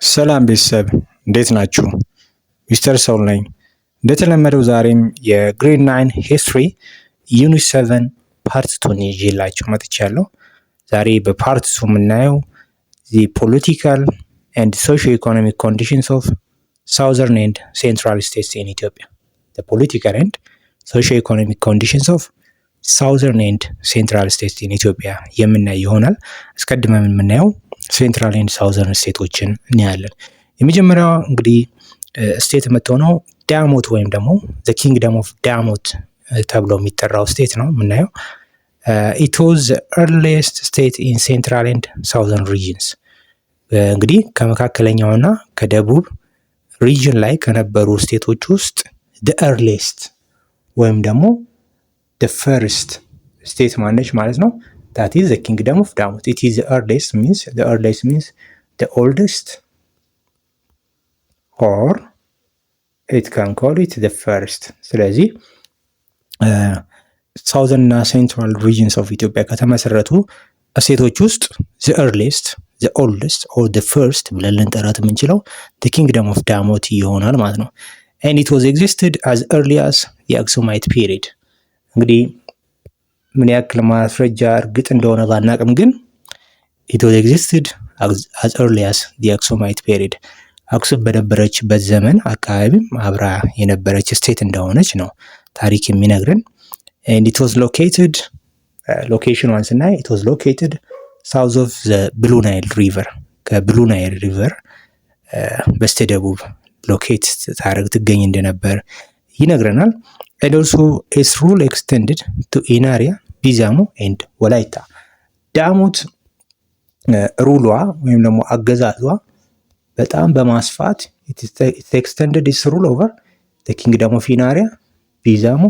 ሰላም ቤተሰብ እንዴት ናችሁ? ሚስተር ሰውል ነኝ። እንደተለመደው ዛሬም የግሬድ 9 ሂስትሪ ዩኒት 7 ፓርት 2 ይዤላችሁ መጥቻለሁ። ዛሬ በፓርት 2 የምናየው the political and socio-economic conditions of southern and central states in Ethiopia. The political and socio-economic conditions of southern and central states in Ethiopia የምናይ ይሆናል። አስቀድመን የምናየው ሴንትራል ኤንድ ሳውዘርን ስቴቶችን እናያለን። የመጀመሪያው እንግዲህ ስቴት የምትሆነው ዳሞት ወይም ደግሞ ዘ ኪንግደም ኦፍ ዳሞት ተብሎ የሚጠራው ስቴት ነው የምናየው። ኢት ዋዝ ዘ ኤርሊየስት ስቴት ኢን ሴንትራል ኤንድ ሳውዘርን ሪጅንስ። እንግዲህ ከመካከለኛውና ከደቡብ ሪጅን ላይ ከነበሩ ስቴቶች ውስጥ ዘ ኤርሊየስት ወይም ደግሞ ዘ ፈርስት ስቴት ማነች ማለት ነው። That is the kingdom of Damot. It is the earliest means the oldest, or it can call it the first. ስለዚህ ሳውዘርን እና ሴንትራል ሪጅንስ ኦፍ ኢትዮጵያ ከተመሰረቱ ስቴቶች ውስጥ the earliest, the oldest or the first ብለን ልንጠራት የምንችለው the kingdom of Damot ይሆናል ማለት ነው። And it was existed as early as the Aksumite period. እንግዲህ ምን ያክል ማስረጃ እርግጥ እንደሆነ ባናቅም ግን it was existed as early as the Aksumite period. አክሱም በነበረችበት ዘመን አካባቢም አብራ የነበረች ስቴት እንደሆነች ነው ታሪክ የሚነግረን። and it was located location ዋን ስናይ it was located south of the Blue Nile River. ከብሉ ናይል ሪቨር በስተደቡብ ሎኬት ታረግ ትገኝ እንደነበር ይነግረናል። and also its rule extended to Inaria, ቢዛሞ ኤንድ ወላይታ። ዳሞት ሩሏ ወይም ደግሞ አገዛዟ በጣም በማስፋት it extended its rule over the kingdom of Inaria, ቢዛሞ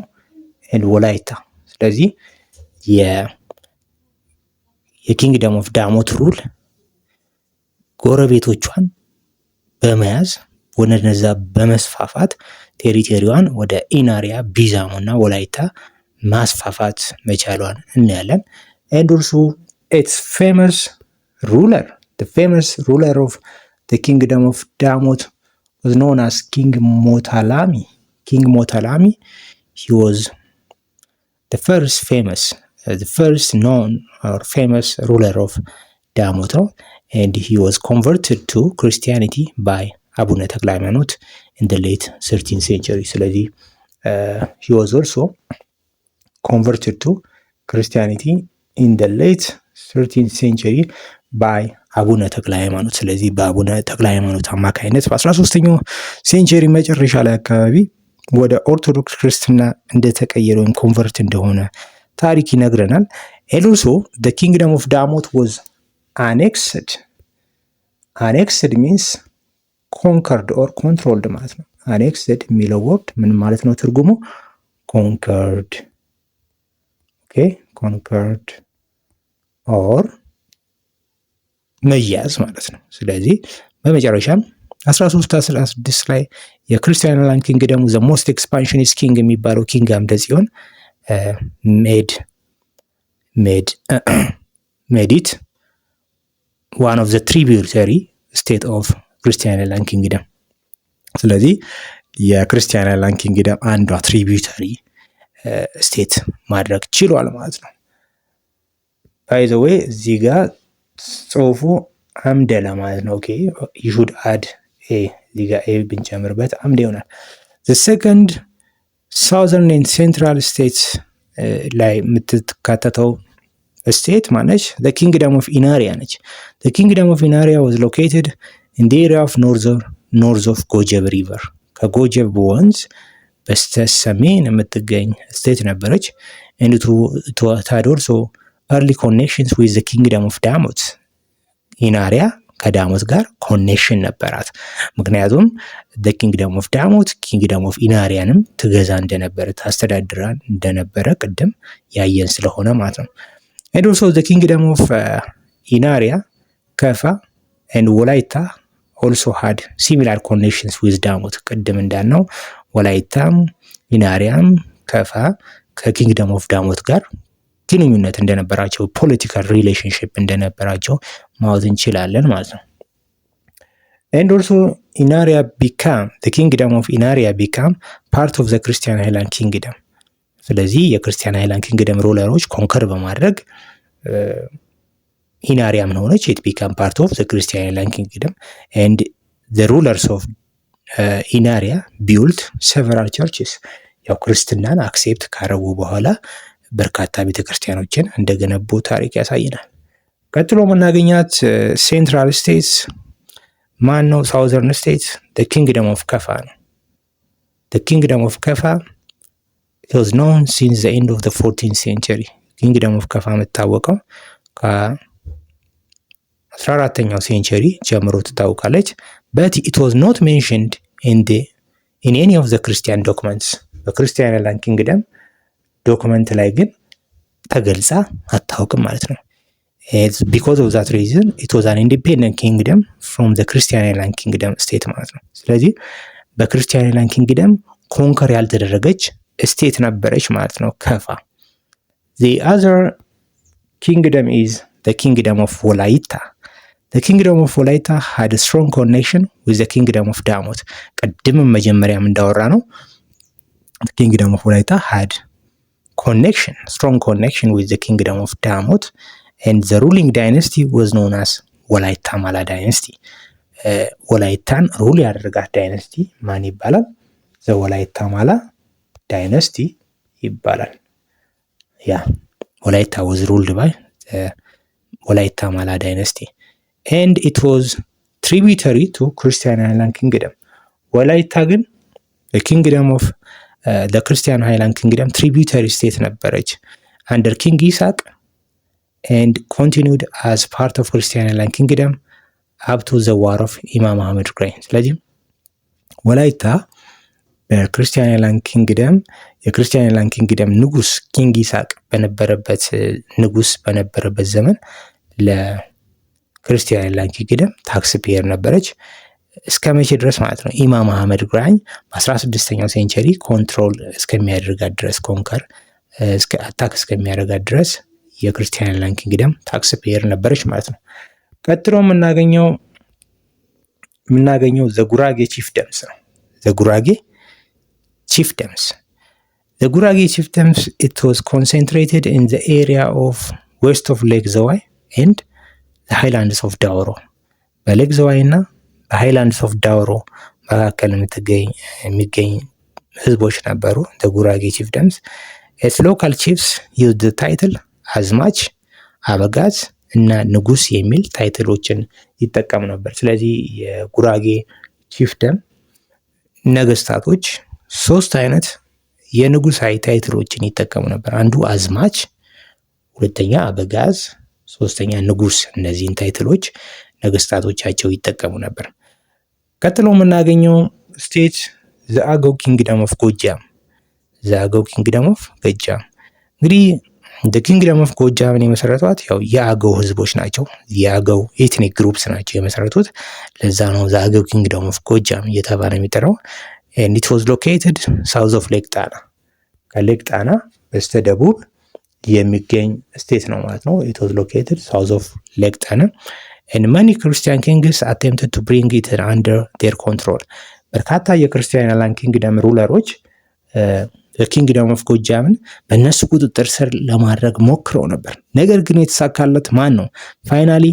ኤንድ ወላይታ። ስለዚህ የኪንግደም ኦፍ ዳሞት ሩል ጎረቤቶቿን በመያዝ ወደነዛ በመስፋፋት ቴሪቶሪዋን ወደ ኢናሪያ፣ ቢዛሞ እና ወላይታ ማስፋፋት መቻሏን እናያለን። and also its famous ruler, the famous ruler of the kingdom of Damot was known as King Motalami. King Motalami, he was the first known or famous ruler of Damot, and he was converted to Christianity by አቡነ ተክለ ሃይማኖት in the late 13th century. ስለዚህ he was also converted to Christianity in the late 13th century by አቡነ ተክለ ሃይማኖት። ስለዚህ በአቡነ ተክለ ሃይማኖት አማካይነት በ13ኛው ሴንቸሪ መጨረሻ ላይ አካባቢ ወደ ኦርቶዶክስ ክርስትና እንደተቀየረ ወይም ኮንቨርት እንደሆነ ታሪክ ይነግረናል። and also the kingdom of Damot was annexed. annexed means ኮንከርድ ኦር ኮንትሮልድ ማለት ነው። አኔክስድ የሚለው ወርድ ምን ማለት ነው? ትርጉሙ ኮንከርድ፣ ኦኬ፣ ኮንከርድ ኦር መያዝ ማለት ነው። ስለዚህ በመጨረሻም 1316 ላይ የክርስቲያን ኪንግደም ዘ ሞስት ኤክስፓንሽኒስት ኪንግ የሚባለው ኪንግ አምደ ጽዮን ሜድ ኢት ዋን ኦፍ ዘ ትሪቢዩተሪ ስቴት ኦፍ ክርስቲያን ላንድ ኪንግደም። ስለዚህ የክርስቲያን ላንድ ኪንግደም አንዷ ትሪቢዩተሪ ስቴት ማድረግ ችሏል ማለት ነው። ባይ ዘ ዌይ እዚህ ጋር ጽሁፉ አምደ ለማለት ነው። ኦኬ you should add a እዚህ ጋር a ብንጨምርበት አምደ ይሆናል። the second southern and central states ላይ የምትካተተው ስቴት ማነች? the kingdom of Inaria ነች። the kingdom of Inaria was located in the area of north of ጎጀብ ሪቨር። ከጎጀብ ወንዝ በስተ ሰሜን የምትገኝ ስቴት ነበረች። and it had also early connections with the kingdom of Damot. ኢናሪያ ከዳሞት ጋር ኮኔክሽን ነበራት። ምክንያቱም the kingdom of Damot kingdom of ኢናሪያንም ትገዛ እንደነበረ ታስተዳድራ እንደነበረ ቅድም ያየን ስለሆነ ማለት ነው። and also the kingdom of Inaria, ከፋ and ወላይታ also had similar connections with Damot. ቅድም እንዳልነው ወላይታም ኢናሪያም ከፋ ከኪንግደም ኦፍ ዳሞት ጋር ግንኙነት እንደነበራቸው ፖለቲካል ሪሌሽንሽፕ እንደነበራቸው ማወቅ እንችላለን ማለት ነው። and also the kingdom of Inaria became part of the Christian Highland Kingdom። ስለዚህ የክርስቲያን ሃይላንድ ኪንግደም ሮለሮች ኮንከር በማድረግ ኢናሪያ ምን ሆነች? it became part of the Christian Highland Kingdom and the rulers of Inaria built several churches። ያው ክርስትናን አክሴፕት ካረጉ በኋላ በርካታ ቤተክርስቲያኖችን እንደገነቡ ታሪክ ያሳየናል። ቀጥሎ የምናገኛት ሴንትራል ስቴትስ ማን ነው? ሳውዘርን ስቴትስ the kingdom of Kaffa ነው። the kingdom of Kaffa it was known since the end of the 14th century። kingdom of Kaffa የምታወቀው ከ14ኛው ሴንቸሪ ጀምሮ ትታወቃለች። but it was not mentioned in any of the Christian documents። በክርስቲያን ሃይላንድ ኪንግደም ዶክመንት ላይ ግን ተገልጻ አታውቅም ማለት ነው። It's because of that reason it was an independent kingdom from the Christian Highland Kingdom state ማለት ነው። ስለዚህ በክርስቲያን ሃይላንድ ኪንግደም ኮንከር ያልተደረገች ስቴት ነበረች ማለት ነው ከፋ። The other kingdom is the kingdom of Wolaita። The kingdom of Wolaita had a strong connection with the kingdom of Damot። ቀድም መጀመሪያም እንዳወራ ነው the kingdom of Wolaita had strong connection with the kingdom of Damot and the ruling dynasty was known as Wolaita Mala dynasty። ወላይታን ሩል ያደረጋት ዳይነስቲ ማን ይባላል? the Wolaita Mala dynasty ይባላል። ያ ወላይታ was ruled by Wolaita Mala dynasty and it was tributary to Christian Highland Kingdom። ወላይታ ግን the kingdom of the Christian Highland Kingdom tributary state ነበረች under King Isaac and continued as part of Christian Highland Kingdom up to the war of Imam Muhammad reign። ስለዚህ ወላይታ በክርስቲያን ሃይላንድ ኪንግደም የክርስቲያን ሃይላንድ ኪንግደም ንጉስ ኪንግ ኢሳቅ በነበረበት ዘመን ለክርስቲያን ሃይላንድ ኪንግደም ታክስ ፔየር ነበረች። እስከ መቼ ድረስ ማለት ነው? ኢማም መሐመድ ግራኝ በ16ኛው ሴንቸሪ ኮንትሮል እስከሚያደርጋት ድረስ አታክ እስከሚያደርጋት ድረስ የክርስቲያን ሃይላንድ ኪንግደም ታክስ ፔየር ነበረች ማለት ነው። ቀጥሎ የምናገኘው ዘጉራጌ ቺፍደምስ ነው። ዘጉራጌ ቺፍደምስ it was concentrated in the area of west of Lake Zawai and the highlands of Dauro። በሌክ ዘዋይ እና በሃይላንድስ ኦፍ ዳውሮ መካከል የሚገኝ ህዝቦች ነበሩ the ጉራጌ ቺፍደምስ። its local chiefs used the title አዝማች፣ አበጋዝ እና ንጉስ የሚል ታይትሎችን ይጠቀሙ ነበር። ስለዚህ የጉራጌ ቺፍደም ነገስታቶች ሶስት አይነት የንጉሳዊ ታይትሎችን ይጠቀሙ ነበር። አንዱ አዝማች፣ ሁለተኛ አበጋዝ፣ ሶስተኛ ንጉስ። እነዚህን ታይትሎች ነገስታቶቻቸው ይጠቀሙ ነበር። ቀጥሎ የምናገኘው ስቴት ዘአገው ኪንግደም ኦፍ ጎጃም። ዘአገው ኪንግደም ኦፍ ጎጃም እንግዲህ ኪንግደም ኦፍ ጎጃምን የመሰረቷት ያው የአገው ህዝቦች ናቸው። የአገው ኤትኒክ ግሩፕስ ናቸው የመሰረቱት። ለዛ ነው ዘአገው ኪንግደም ኦፍ ጎጃም እየተባለ የሚጠራው። and it was located south of Lake Tana። ከሌክ ጣና በስተደቡብ የሚገኝ ስቴት ነው ማለት ነው። it was located south of Lake Tana and many Christian kings attempted to bring it under their control። በርካታ የክርስቲያን ሃይላንድ ኪንግደም ሩለሮች ኪንግደም ኦፍ ጎጃምን በእነሱ ቁጥጥር ስር ለማድረግ ሞክረው ነበር። ነገር ግን የተሳካለት ማን ነው? ፋይናሊ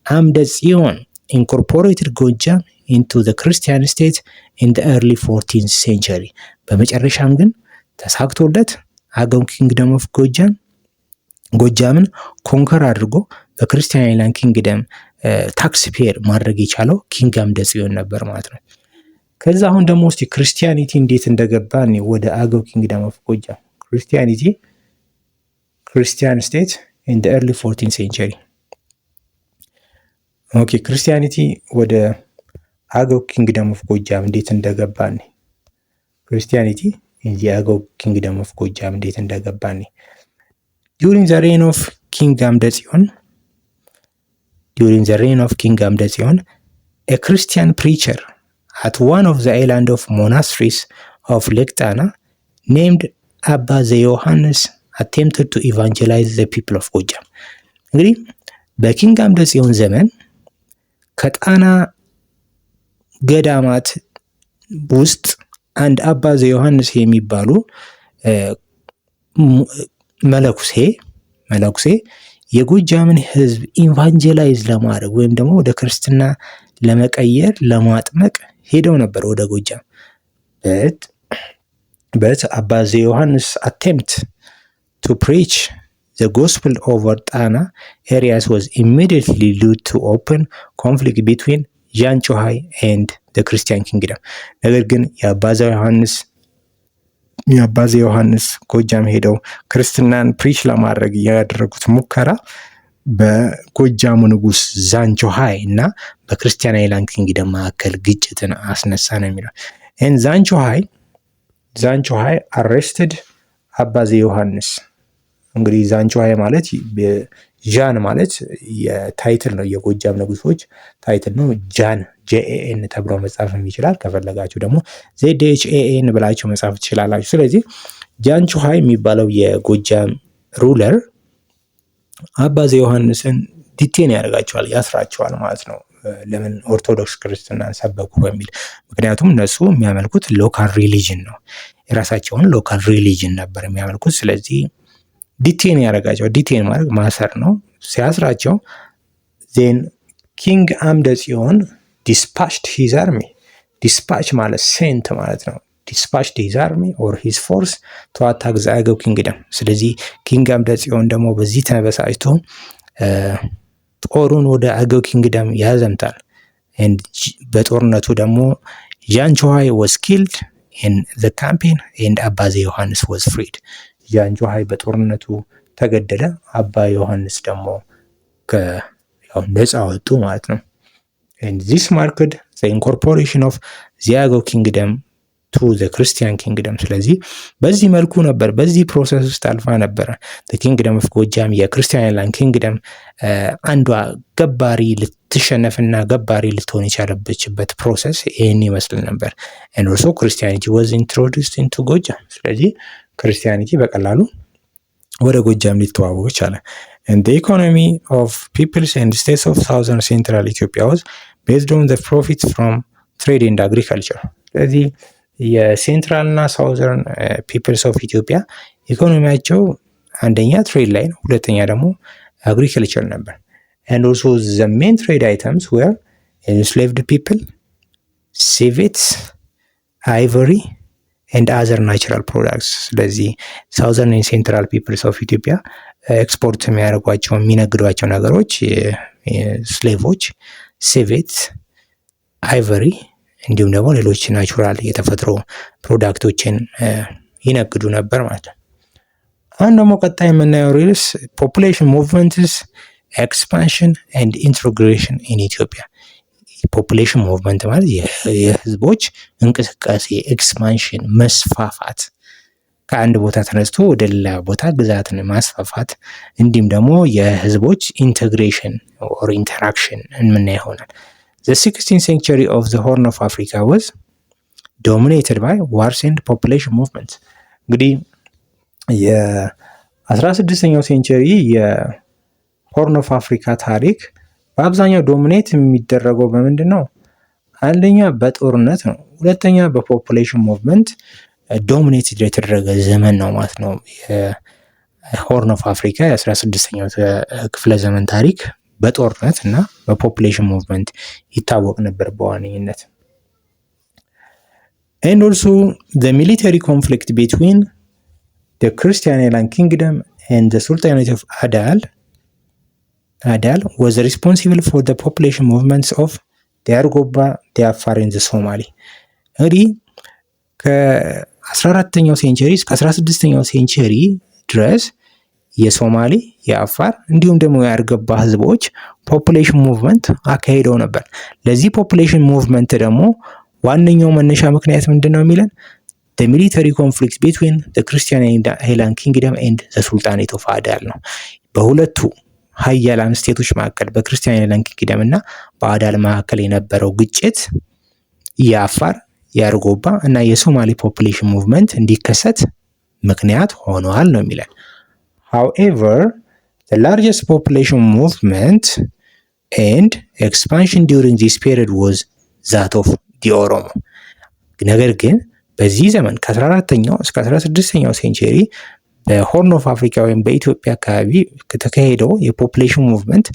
አምደ ጽዮን ኢንኮርፖሬትድ ጎጃም into the Christian state in the early 14th century። በመጨረሻም ግን ተሳክቶለት አገው ኪንግደም ኦፍ ጎጃምን ኮንከር አድርጎ በክርስቲያን ሃይላንድ ኪንግደም ታክስ ፔር ማድረግ የቻለው ኪንግ አምደ ጽዮን ነበር ማለት ነው። ከዛ አሁን ደግሞ እስቲ ክርስቲያኒቲ እንዴት እንደገባ ወደ አገው ኪንግደም ኦፍ ጎጃም። ክርስቲያን ስቴት in the early 14th century። ኦኬ ክርስቲያኒቲ ወደ አገው ኪንግደም ኦፍ ጎጃም እንዴት እንደገባ ክርስቲያኒቲ የአገው ኪንግደም ኦፍ ጎጃም እንዴት እንደገባ during the reign of King አምደ ጽዮን a Christian preacher at one of the island of monasteries of Lake Tana named Abba ዘዮሐንስ attempted to evangelize the people of ጎጃም። እንግዲህ በኪንግ አምደ ጽዮን ዘመን ከጣና ገዳማት ውስጥ አንድ አባ ዘዮሐንስ የሚባሉ መነኩሴ የጎጃምን ሕዝብ ኢቫንጀላይዝ ለማድረግ ወይም ደግሞ ወደ ክርስትና ለመቀየር ለማጥመቅ ሄደው ነበር ወደ ጎጃም። በት አባ ዘዮሐንስ አቴምፕት ቱ ፕሪች the gospel over ጣና areas was immediately lead to open conflict between ጃን ጮሃይ and the Christian kingdom። ነገር ግን የአባ ዘዮሐንስ ጎጃም ሄደው ክርስትናን ፕሪች ለማድረግ ያደረጉት ሙከራ በጎጃሙ ንጉስ ዛን ጮሃይ እና በክርስቲያን አይላንድ ኪንግደም መካከል ግጭትን አስነሳ ነው የሚለው። and ዛን ጮሃይ arrested አባ ዘዮሐንስ። እንግዲህ ዛን ጮሃይ ማለት ጃን ማለት የታይትል ነው፣ የጎጃም ንጉሶች ታይትል ነው። ጃን JAN ተብሎ መጻፍም ይችላል። ከፈለጋችሁ ደግሞ ZHAN ብላችሁ መጻፍ ትችላላችሁ። ስለዚህ ጃን ጮሃይ የሚባለው የጎጃም ሩለር አባ ዘዮሐንስን ዲቴን ያደርጋቸዋል፣ ያስራቸዋል ማለት ነው። ለምን? ኦርቶዶክስ ክርስትናን ሰበኩ በሚል። ምክንያቱም እነሱ የሚያመልኩት ሎካል ሪሊጅን ነው፣ የራሳቸውን ሎካል ሪሊጅን ነበር የሚያመልኩት። ስለዚህ ዲቴን ያደርጋቸው። ዲቴን ማለት ማሰር ነው። ሲያስራቸው ዜን ኪንግ አምደ ጽዮን ዲስፓችድ ሂዝ አርሚ። ዲስፓች ማለት ሴንት ማለት ነው። ዲስፓችድ ሂዝ አርሚ ኦር ሂዝ ፎርስ ቱ አታክ ዘ አገው ኪንግደም። ስለዚህ ኪንግ አምደ ጽዮን ደግሞ በዚህ ተበሳጭቶ ጦሩን ወደ አገው ኪንግደም ያዘምታል። በጦርነቱ ደግሞ ጃን ጮሃይ was killed in the campaign and አባ ዘዮሐንስ was freed። ጃን ጮሃይ በጦርነቱ ተገደለ፣ አባ ዮሐንስ ደግሞ ነፃ ወጡ ማለት ነው። and this marked the incorporation of the Agao kingdom to the Christian kingdom። ስለዚህ በዚህ መልኩ ነበር፣ በዚህ ፕሮሰስ ውስጥ አልፋ ነበረ the kingdom of ጎጃም የክርስቲያን አይላንድ ኪንግደም አንዷ ገባሪ ልትሸነፍና ገባሪ ልትሆን የቻለችበት ፕሮሰስ ይህን ይመስል ነበር። and also Christianity was introduced into ጎጃም። ስለዚህ ክርስቲያኒቲ በቀላሉ ወደ ጎጃም ሊተዋወቅ ቻለ። and the economy of peoples and states of southern central Ethiopia was based on the profits from trade and agriculture። ስለዚህ የሴንትራል እና ሳውዘርን ፒፕልስ ኦፍ ኢትዮጵያ ኢኮኖሚያቸው አንደኛ ትሬድ ላይ ነው፣ ሁለተኛ ደግሞ አግሪካልቸር ነበር። and also the main trade items were enslaved people, civet, ivory and other natural products። ስለዚህ ሳውዘርን and ሴንትራል ፒፕልስ ኦፍ ኢትዮጵያ ኤክስፖርት የሚያደርጓቸው የሚነግዷቸው ነገሮች ስሌቮች፣ ሲቬት፣ አይቨሪ እንዲሁም ደግሞ ሌሎች ናቹራል የተፈጥሮ ፕሮዳክቶችን ይነግዱ ነበር ማለት ነው። አሁን ደግሞ ቀጣይ የምናየው ሪልስ ፖፑሌሽን ሙቭመንትስ ኤክስፓንሽን ኤንድ ኢንትግሬሽን ኢን ኢትዮጵያ። ፖፑሌሽን ሙቭመንት ማለት የህዝቦች እንቅስቃሴ፣ ኤክስፓንሽን መስፋፋት፣ ከአንድ ቦታ ተነስቶ ወደ ሌላ ቦታ ግዛትን ማስፋፋት፣ እንዲሁም ደግሞ የህዝቦች ኢንተግሬሽን ኦር ኢንተራክሽን የምናየው ይሆናል። The 16th century of the Horn of Africa was dominated by wars and population movements። እንግዲህ የ16ኛው ሴንቸሪ የሆርን ኦፍ አፍሪካ ታሪክ በአብዛኛው ዶሚኔት የሚደረገው በምንድን ነው? አንደኛ በጦርነት ነው፣ ሁለተኛ በፖፑሌሽን ሙቭመንት ዶሚኔት የተደረገ ዘመን ነው ማለት ነው። የሆርን ኦፍ አፍሪካ የ16ኛው ክፍለ ዘመን ታሪክ በጦርነት እና በፖፑሌሽን ሙቭመንት ይታወቅ ነበር በዋነኝነት። and also the military conflict between the Christian Island Kingdom and the Sultanate of Adal was responsible for the population movements of the Argoba, the Afar and the Somali። እንግዲህ ከ14ኛው ሴንቸሪ እስከ 16ኛው ሴንቸሪ ድረስ የሶማሌ፣ የአፋር እንዲሁም ደግሞ የአርገባ ህዝቦች ፖፑሌሽን ሙቭመንት አካሂደው ነበር። ለዚህ ፖፑሌሽን ሙቭመንት ደግሞ ዋነኛው መነሻ ምክንያት ምንድነው የሚለን the military conflict between the Christian Island Kingdom and the Sultanate of Adal ነው። በሁለቱ ሀያላን ስቴቶች መካከል በክርስቲያን አይላንድ ኪንግደም እና በአዳል መካከል የነበረው ግጭት የአፋር፣ የአርጎባ እና የሶማሌ ፖፑሌሽን ሙቭመንት እንዲከሰት ምክንያት ሆኗል ነው የሚለን። However, the largest population movement and expansion during this period was that of ኦሮሞ። ነገር ግን በዚህ ዘመን ከ14ኛው እስከ 16ኛው ሴንቸሪ በሆርን ኦፍ አፍሪካ ወይም በኢትዮጵያ አካባቢ ከተካሄደው የፖፑሌሽን ሙቭመንት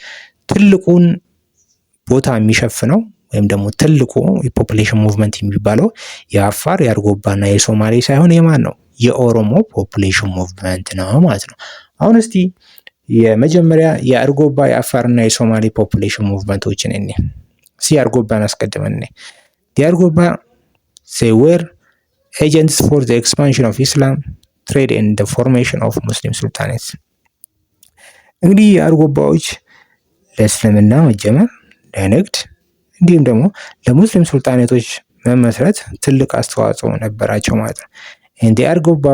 ትልቁን ቦታ የሚሸፍነው ወይም ደግሞ ትልቁ የፖፑሌሽን ሙቭመንት የሚባለው የአፋር የአርጎባና የሶማሌ ሳይሆን የማን ነው? የኦሮሞ ፖፑሌሽን ሙቭመንት ነው ማለት ነው። አሁን እስቲ የመጀመሪያ የአርጎባ የአፋርና የሶማሌ ፖፑሌሽን ሙቭመንቶችን እኔ የአርጎባን አስቀድመን እኔ የአርጎባ they were agents for the expansion of Islam trade and the formation of Muslim sultanates። እንግዲህ የአርጎባዎች ለእስልምና መጀመር፣ ለንግድ እንዲሁም ደግሞ ለሙስሊም ሱልጣኔቶች መመስረት ትልቅ አስተዋጽኦ ነበራቸው ማለት ነው። and the Argoba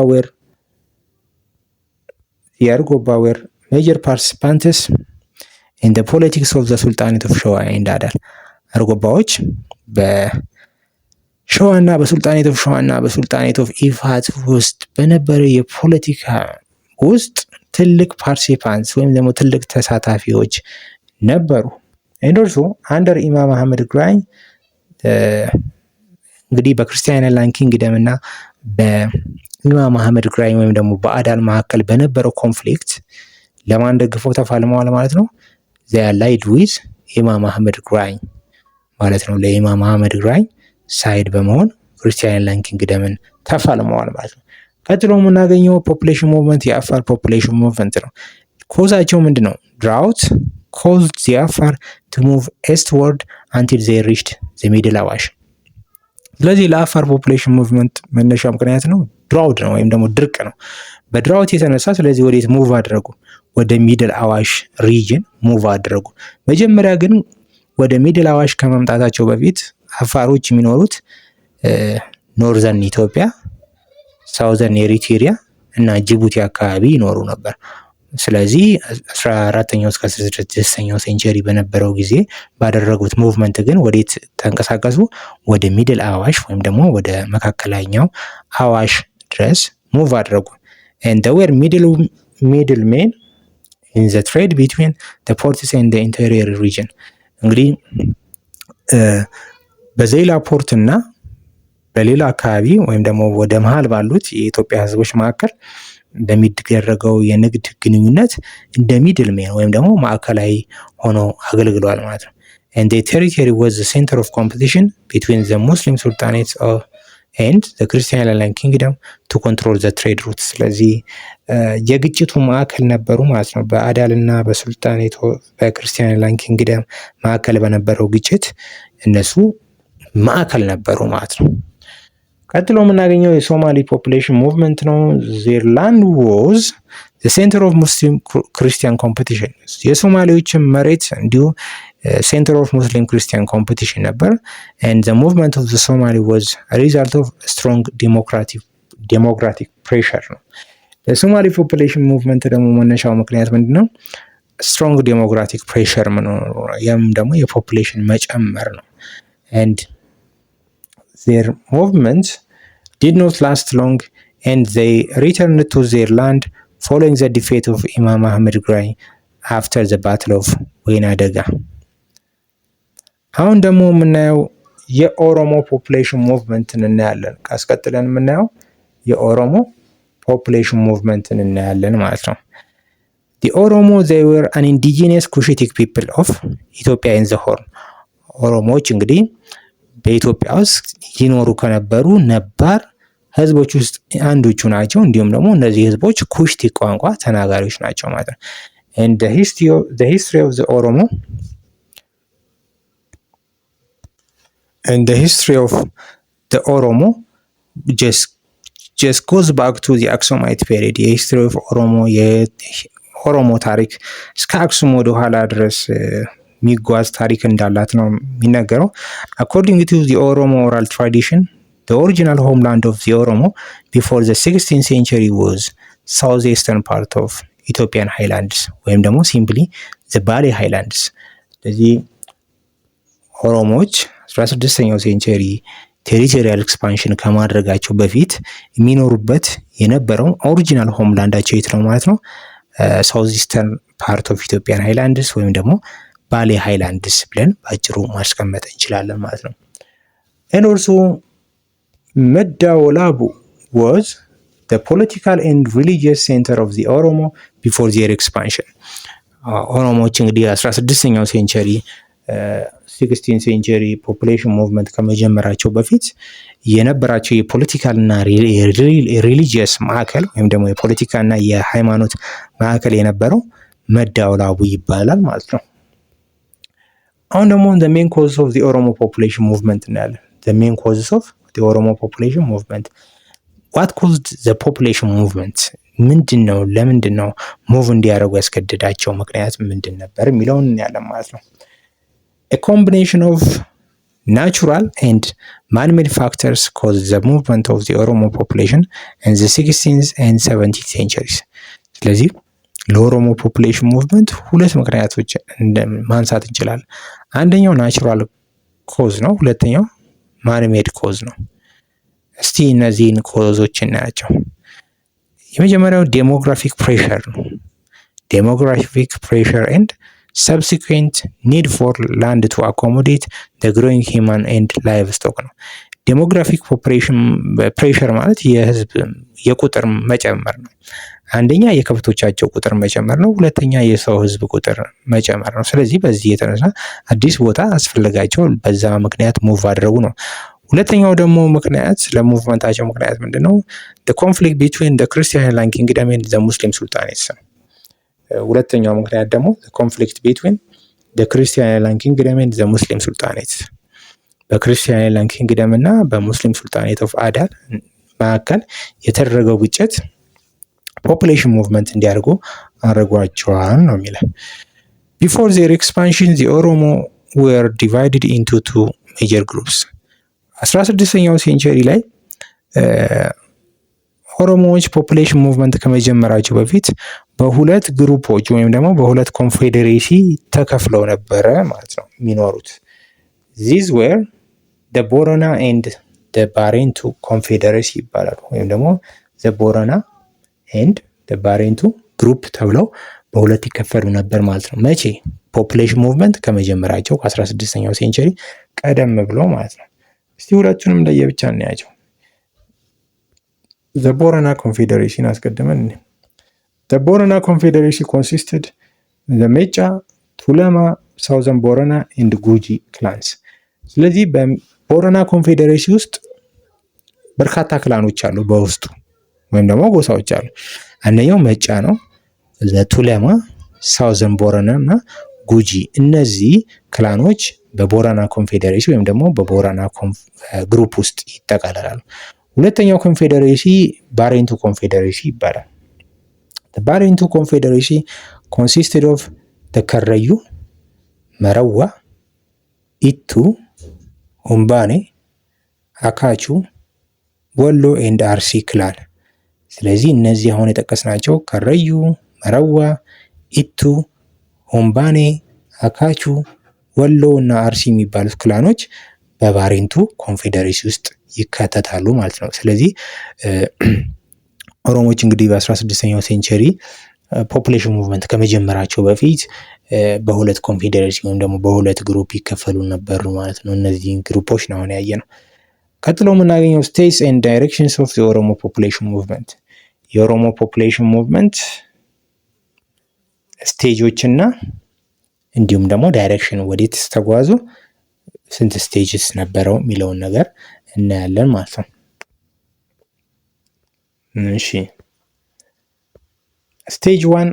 were major participants in the politics of the Sultanate of Showa and Adal። አርጎባዎች በሸዋና በሱልጣኔት ኦፍ ሸዋና በሱልጣኔት ኦፍ ኢፋት ውስጥ በነበረ የፖለቲካ ውስጥ ትልቅ ፓርቲሲፓንትስ ወይም ደግሞ ትልቅ ተሳታፊዎች ነበሩ። እንደርሱ አንደር ኢማም አህመድ ግራኝ እንግዲህ በክርስቲያን ላንድ ኪንግደም እና በኢማም አህመድ ግራኝ ወይም ደግሞ በአዳል መካከል በነበረው ኮንፍሊክት ለማን ደግፈው ተፋልመዋል ማለት ነው? they allied with ኢማም አህመድ ግራኝ ማለት ነው። ለኢማም አህመድ ግራኝ ሳይድ በመሆን ክርስቲያን ላንድ ኪንግደምን ተፋልመዋል ማለት ነው። ቀጥሎ የምናገኘው ፖፑሌሽን ሙቭመንት የአፋር ፖፑሌሽን ሙቭመንት ነው። ኮዛቸው ምንድን ነው? ድራውት caused the Afar to move eastward until they reached the middle አዋሽ። ስለዚህ ለአፋር ፖፑሌሽን ሙቭመንት መነሻ ምክንያት ነው ድራውት ነው ወይም ደግሞ ድርቅ ነው። በድራውት የተነሳ ስለዚህ ወዴት ሙቭ አደረጉ? ወደ ሚድል አዋሽ ሪጅን ሙቭ አደረጉ። መጀመሪያ ግን ወደ ሚድል አዋሽ ከመምጣታቸው በፊት አፋሮች የሚኖሩት ኖርዘርን ኢትዮጵያ፣ ሳውዘርን ኤሪትሪያ እና ጅቡቲ አካባቢ ይኖሩ ነበር። ስለዚህ 14ኛው እስከ 16ኛው ሴንቸሪ በነበረው ጊዜ ባደረጉት ሙቭመንት ግን ወዴት ተንቀሳቀሱ? ወደ ሚድል አዋሽ ወይም ደግሞ ወደ መካከለኛው አዋሽ ድረስ ሙቭ አድረጉ። and they were middlemen in the trade between the ports and the interior region። እንግዲህ በዘይላ ፖርት እና በሌላ አካባቢ ወይም ደግሞ ወደ መሃል ባሉት የኢትዮጵያ ሕዝቦች መካከል በሚደረገው የንግድ ግንኙነት እንደ ሚድልሜን ወይም ደግሞ ማዕከላዊ ሆኖ አገልግሏል ማለት ነው። and the territory was the center of competition between the Muslim sultanates and the Christian Land Kingdom to control the trade routes። ስለዚህ የግጭቱ ማዕከል ነበሩ ማለት ነው። በአዳልና በሱልጣኔት በክርስቲያን ላንድ ኪንግደም ማዕከል በነበረው ግጭት እነሱ ማዕከል ነበሩ ማለት ነው። ቀጥሎ የምናገኘው የሶማሊ ፖፑሌሽን ሙቭመንት ነው። their land was the center of Muslim Christian competition። የሶማሌዎችን መሬት እንዲሁ ሴንተር ኦፍ ሙስሊም ክርስቲያን ኮምፒቲሽን ነበር። and the movement of the Somali was a result of strong demographic pressure ነው። የሶማሊ ፖፑሌሽን ሙቭመንት ደግሞ መነሻው ምክንያት ምንድነው? ስትሮንግ ዴሞግራፊክ ፕሬሸር ያም ደግሞ የፖፑሌሽን መጨመር ነው። and their movement did not last long and they returned to their land following the defeat of Imam Ahmed Grai after the battle of ወይና ደጋ። አሁን ደግሞ የምናየው የኦሮሞ ፖፑሌሽን ሙቭመንትን እናያለን። ካስቀጥለን የምናየው የኦሮሞ ፖፑሌሽን ሙቭመንትን እናያለን ማለት ነው። the Oromo they were an indigenous Cushitic people of Ethiopia in the Horn። ኦሮሞዎች እንግዲህ በኢትዮጵያ ውስጥ ይኖሩ ከነበሩ ነባር ህዝቦች ውስጥ አንዶቹ ናቸው። እንዲሁም ደግሞ እነዚህ ህዝቦች ኩሽቲክ ቋንቋ ተናጋሪዎች ናቸው ማለት ነው። and the history of the Oromo and the history of the Oromo just goes back to the Aksumite period። የሂስትሪ ኦፍ የኦሮሞ ታሪክ እስከ አክሱም ወደ ኋላ ድረስ የሚጓዝ ታሪክ እንዳላት ነው የሚነገረው። according to the Oromo oral tradition the original homeland of the Oromo before the 16th century was southeastern part of Ethiopian highlands ወይም ደግሞ simply the Bale highlands። ስለዚህ ኦሮሞዎች 16ኛው ሴንቸሪ ቴሪቶሪያል ኤክስፓንሽን ከማድረጋቸው በፊት የሚኖሩበት የነበረው ኦሪጂናል ሆምላንዳቸው የት ነው ማለት ነው? ሳውዝ ኢስተርን ፓርት ኦፍ ኢትዮጵያን ሃይላንድስ ወይም ደግሞ ባሌ ሃይላንድስ ብለን በአጭሩ ማስቀመጥ እንችላለን ማለት ነው። and also Medawalabu was the political and religious center of the Oromo before their expansion. ኦሮሞዎች እንግዲህ 16ኛው ሴንቸሪ 16 ሴንቸሪ ፖፑሌሽን ሙቭመንት ከመጀመራቸው በፊት የነበራቸው የፖለቲካልና ሪሊጂየስ ማዕከል ወይም ደግሞ የፖለቲካና የሃይማኖት ማዕከል የነበረው መዳወላቡ ይባላል ማለት ነው። አሁን ደግሞ the main causes of the Oromo population movement እናያለን። the main causes of the Oromo population movement. what caused the population movement? ምንድነው? ለምንድነው ሙቭ እንዲያደርጉ ያስገደዳቸው ምክንያት ምንድን ነበር የሚለውን እናያለን ማለት ነው። A combination of natural and man-made factors caused the movement of the Oromo population in the 16th and 17th centuries. ስለዚህ ለኦሮሞ ፖፑሌሽን ሙቭመንት ሁለት ምክንያቶች ማንሳት እንችላለን። አንደኛው ናቹራል ኮዝ ነው፣ ሁለተኛው ማን-ሜድ ኮዝ ነው። እስቲ እነዚህን ኮዞች እናያቸው። የመጀመሪያው ዴሞግራፊክ ፕሬሸር ነው። ዴሞግራፊክ ፕሬሸር ኤንድ subsequent need for land to accommodate the growing human and livestock ነው። ዴሞግራፊክ ፖፑሌሽን ፕሬሸር ማለት የህዝብ የቁጥር መጨመር ነው። አንደኛ የከብቶቻቸው ቁጥር መጨመር ነው፣ ሁለተኛ የሰው ህዝብ ቁጥር መጨመር ነው። ስለዚህ በዚህ የተነሳ አዲስ ቦታ አስፈልጋቸው፣ በዛ ምክንያት ሙቭ አድርጉ ነው። ሁለተኛው ደግሞ ምክንያት ለሙቭመንታቸው ምክንያት ምንድነው? the conflict between the Christian land kingdom and the Muslim sultanates ነው። ሁለተኛው ምክንያት ደግሞ ኮንፍሊክት ቢትዊን the Christian land kingdom and the Muslim sultanates በክርስቲያን land kingdom እና በሙስሊም ሱልጣኔት ኦፍ አዳል መካከል የተደረገው ግጭት ፖፑሌሽን ሙቭመንት እንዲያደርጉ አድርጓቸዋል ነው የሚለው። before their expansion the Oromo were divided into two major groups. 16ኛው ሴንቸሪ ላይ ኦሮሞዎች ፖፑሌሽን ሙቭመንት ከመጀመራቸው በፊት በሁለት ግሩፖች ወይም ደግሞ በሁለት ኮንፌዴሬሲ ተከፍለው ነበረ ማለት ነው የሚኖሩት። these were the Borana and the Barentu confederacy ይባላሉ። ወይም ደግሞ the Borana and the Barentu ግሩፕ ተብለው በሁለት ይከፈሉ ነበር ማለት ነው። መቼ? ፖፑሌሽን ሙቭመንት ከመጀመራቸው ከ16ኛው ሴንቸሪ ቀደም ብሎ ማለት ነው። እስቲ ሁለቱንም ለየብቻ እናያቸው። The Borana Confederation አስቀድመን The Borana Confederacy consisted the Mecha, Tulama, Southern Borana and Guji clans. ስለዚህ በቦረና ኮንፌዴሬሲ ውስጥ በርካታ ክላኖች አሉ በውስጡ ወይም ደግሞ ጎሳዎች አሉ። አንደኛው መጫ ነው፣ ቱለማ፣ ሳውዘን ቦረና እና ጉጂ። እነዚህ ክላኖች በቦረና ኮንፌዴሬሲ ወይም ደግሞ በቦረና ግሩፕ ውስጥ ይጠቃለላሉ። ሁለተኛው ኮንፌዴሬሲ ባሬንቱ ኮንፌዴሬሲ ይባላል። ባሬንቱ ኮንፌዴሬሲ consisted of the ከረዩ፣ መረዋ፣ ኢቱ፣ ኦምባኔ፣ አካቹ፣ ወሎ ኤንድ አርሲ ክላን። ስለዚህ እነዚህ አሁን የጠቀስናቸው ከረዩ፣ መረዋ፣ ኢቱ፣ ኦምባኔ፣ አካቹ፣ ወሎ እና አርሲ የሚባሉት ክላኖች በባሬንቱ ኮንፌዴሬሲ ውስጥ ይካተታሉ ማለት ነው። ስለዚህ ኦሮሞዎች እንግዲህ በ16ኛው ሴንቸሪ ፖፑሌሽን ሙቭመንት ከመጀመራቸው በፊት በሁለት ኮንፌዴሬሲ ወይም ደግሞ በሁለት ግሩፕ ይከፈሉ ነበሩ ማለት ነው። እነዚህን ግሩፖች ነው አሁን ያየነው። ቀጥሎ የምናገኘው ስቴትስ ኤንድ ዳይሬክሽንስ ኦፍ የኦሮሞ ፖፑሌሽን ሙቭመንት። የኦሮሞ ፖፑሌሽን ሙቭመንት ስቴጆች እና እንዲሁም ደግሞ ዳይሬክሽን ወዴት ተጓዙ፣ ስንት ስቴጅስ ነበረው የሚለውን ነገር እናያለን ማለት ነው። እሺ ስቴጅ 1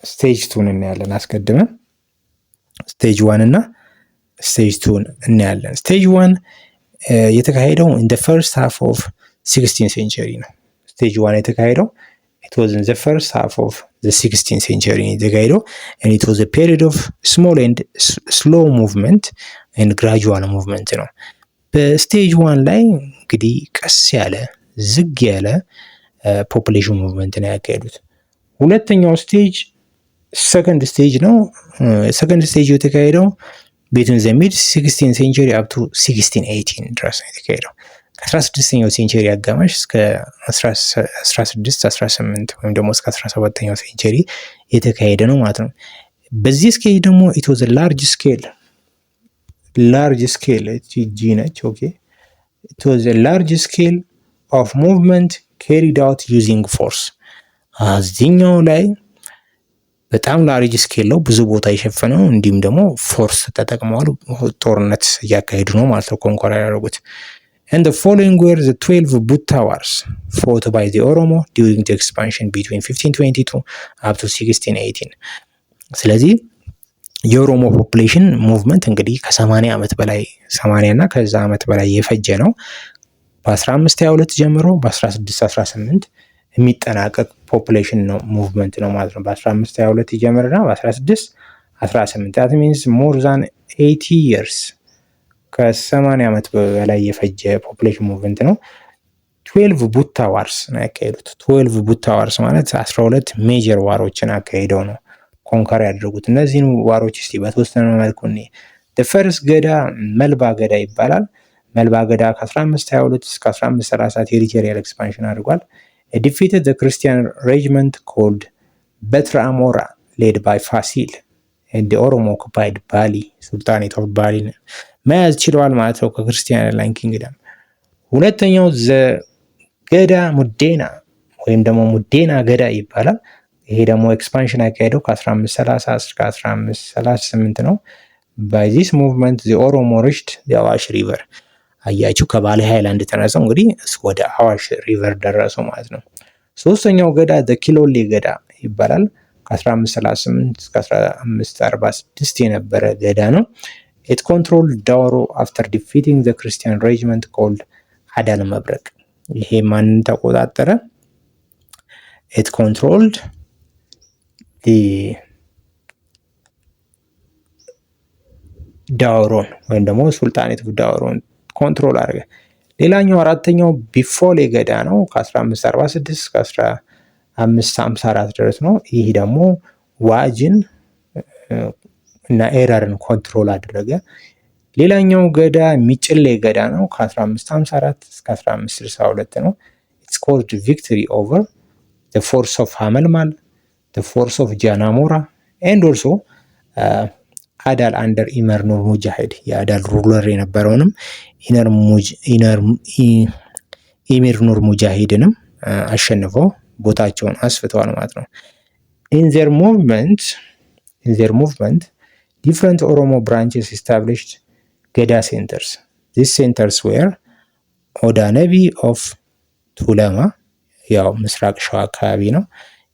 ስቴጅ 2 እናያለን። አስቀድመን ስቴጅ 1 እና ስቴጅ 2 እናያለን። ስቴጅ 1 የተካሄደው in the first half of 16th century ነው። ስቴጅ 1 የተካሄደው it was in the first half of the 16th century የተካሄደው and it was a period of small and slow movement and gradual movement ነው። በስቴጅ 1 ላይ እንግዲህ ቀስ ያለ ዝግ ያለ ፖፑሌሽን ሙቭመንት ነው ያካሄዱት። ሁለተኛው ስቴጅ ሰከንድ ስቴጅ ነው። ሰከንድ ስቴጅ የተካሄደው between the mid 16th century up to 1618 ድረስ ነው የተካሄደው። ከ16ኛው ሴንቸሪ አጋማሽ እስከ 16 18 ወይም ደግሞ እስከ 17ኛው ሴንቸሪ የተካሄደ ነው ማለት ነው። በዚህ ስኬል ደግሞ it was a large scale ጂ ነች። ኦኬ it was a large scale of movement carried out using force። እዚህኛው ላይ በጣም ላርጅ ስኬል ነው፣ ብዙ ቦታ የሸፈነው፣ እንዲሁም ደግሞ ፎርስ ተጠቅመዋል። ጦርነት እያካሄዱ ነው ማለት ነው ኮንኮር ያደረጉት። and the following were the 12 Butta wars fought by the Oromo during the expansion between 1522 up to 1618። ስለዚህ የኦሮሞ ፖፑሌሽን ሙቭመንት እንግዲህ ከ80 ዓመት በላይ 80 እና ከዛ ዓመት በላይ የፈጀ ነው። በ1522 ጀምሮ በ1618 የሚጠናቀቅ ፖፑሌሽን ነው ሙቭመንት ነው ማለት ነው። በ1522 ይጀምርና በ1618 that means more than 80 years ከ80 ዓመት በላይ የፈጀ ፖፑሌሽን ሙቭመንት ነው። 12 ቡታ ዋርስ ነው ያካሄዱት። 12 ቡታ ዋርስ ማለት 12 ሜጀር ዋሮችን አካሄደው ነው ኮንከር ያደረጉት። እነዚህን ዋሮች እስቲ በተወሰነ መልኩ the first ገዳ መልባ ገዳ ይባላል። መልባ ገዳ ከ1522 እስከ 1530 ቴሪቶሪያል ኤክስፓንሽን አድርጓል። defeated the Christian regiment called Betra Amora led by Fasil and the Oromo occupied Bali sultanate of Bali መያዝ ችለዋል ማለት ነው ከክርስቲያን ላይን ኪንግደም። ሁለተኛው ገዳ ሙዴና ወይም ደግሞ ሙዴና ገዳ ይባላል። ይሄ ደግሞ ኤክስፓንሽን ያካሄደው ከ1530 እስከ 1538 ነው። by this movement the Oromo reached the አዋሽ ሪቨር። አያችሁ ከባሌ ሃይላንድ ተነሳው እንግዲህ ወደ አዋሽ ሪቨር ደረሱ ማለት ነው። ሶስተኛው ገዳ ኪሎሌ ገዳ ይባላል። ከ1538 እስከ 1546 የነበረ ገዳ ነው። it controlled ዳውሮ after defeating the Christian regiment called አዳል መብረቅ። ይሄ ማንን ተቆጣጠረ? it controlled the ዳውሮን ወይም ደግሞ ሱልጣኔት ዳውሮን ኮንትሮል አድርገ። ሌላኛው አራተኛው ቢፎሌ ገዳ ነው። ከ1546 እስከ 1554 ድረስ ነው። ይህ ደግሞ ዋጅን እና ኤረርን ኮንትሮል አደረገ። ሌላኛው ገዳ ሚጭሌ ገዳ ነው። ከ1554 እስከ 1562 ነው። it's called victory over the force of ሀመልማል the force of ጃናሞራ and also አዳል አንደር ኢመር ኑር ሙጃሂድ የአዳል ሩለር የነበረውንም ኢሚር ኑር ሙጃሂድንም አሸንፈው ቦታቸውን አስፍተዋል ማለት ነው። in their movement different Oromo branches established Geda centers. These centers were ኦዳ ነቢ of ቱለማ ያው ምስራቅ ሸዋ አካባቢ ነው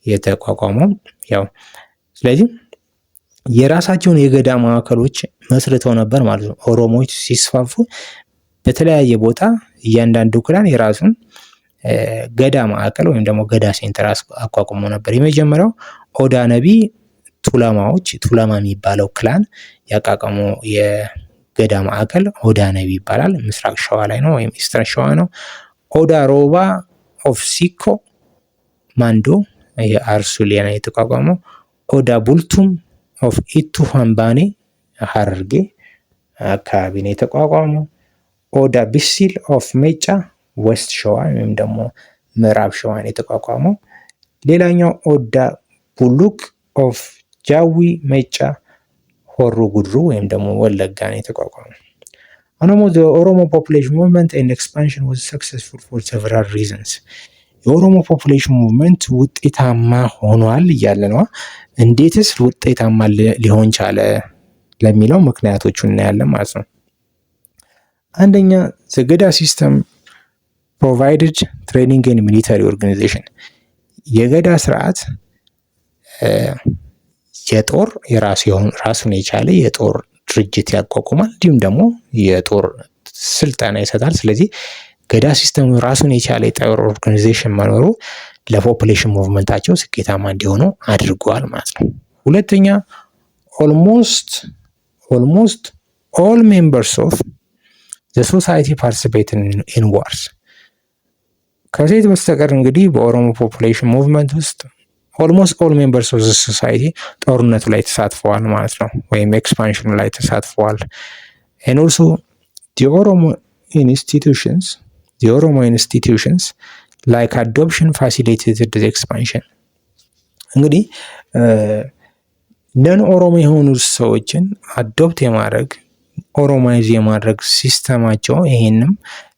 የተቋቋመው። ያው ስለዚህ የራሳቸውን የገዳ ማዕከሎች መስርተው ነበር ማለት ነው። ኦሮሞዎች ሲስፋፉ በተለያየ ቦታ እያንዳንዱ ክላን የራሱን ገዳ ማዕከል ወይም ደግሞ ገዳ ሴንተር አቋቁሞ ነበር። የመጀመሪያው ኦዳ ነቢ ቱለማዎች ቱለማ የሚባለው ክላን ያቋቋሙ የገዳ ማዕከል ኦዳ ነቢ ይባላል። ምስራቅ ሸዋ ላይ ነው ወይም ኢስተርን ሸዋ ነው። ኦዳ ሮባ ኦፍ ሲኮ ማንዶ የአርሱሊያ ነው የተቋቋመው። ኦዳ ቡልቱም ኦፍ ኢቱ ሀምባኔ ሀረርጌ አካባቢ ነው የተቋቋመው። ኦዳ ቢሲል ኦፍ ሜጫ ዌስት ሸዋ ወይም ደግሞ ምዕራብ ሸዋ ነው የተቋቋመው። ሌላኛው ኦዳ ቡሉቅ ኦፍ ጃዊ ሜጫ ሆሮ ጉድሩ ወይም ደግሞ ወለጋ ነው የተቋቋመው። the Oromo population movement and expansion was successful for several reasons። የኦሮሞ ፖፑሌሽን ሙቭመንት ውጤታማ ሆኗል እያለ ነው። እንዴትስ ውጤታማ ሊሆን ቻለ ለሚለው ምክንያቶቹን እናያለን ማለት ነው። አንደኛ the Geda system provided training and military organization። የገዳ ስርዓት የጦር ራሱን የቻለ የጦር ድርጅት ያቋቁማል፣ እንዲሁም ደግሞ የጦር ስልጠና ይሰጣል። ስለዚህ ገዳ ሲስተም ራሱን የቻለ የጦር ኦርጋናይዜሽን መኖሩ ለፖፑሌሽን ሙቭመንታቸው ስኬታማ እንዲሆኑ አድርገዋል ማለት ነው። ሁለተኛ ኦልሞስት ኦል ሜምበርስ ኦፍ ዘ ሶሳይቲ ፓርቲሲፔት ኢን ዋርስ። ከሴት በስተቀር እንግዲህ በኦሮሞ ፖፑሌሽን ሙቭመንት ውስጥ ኦልሞስት ኦል ሜምበርስ ኦፍ ዘ ሶሳይቲ ጦርነቱ ላይ ተሳትፈዋል ማለት ነው፣ ወይም ኤክስፓንሽኑ ላይ ተሳትፈዋል። and also the Oromo institutions like adoption facilitated the expansion። እንግዲህ ነን ኦሮሞ የሆኑ ሰዎችን አዶፕት የማድረግ ኦሮማይዝ የማድረግ ሲስተማቸው ይሄንም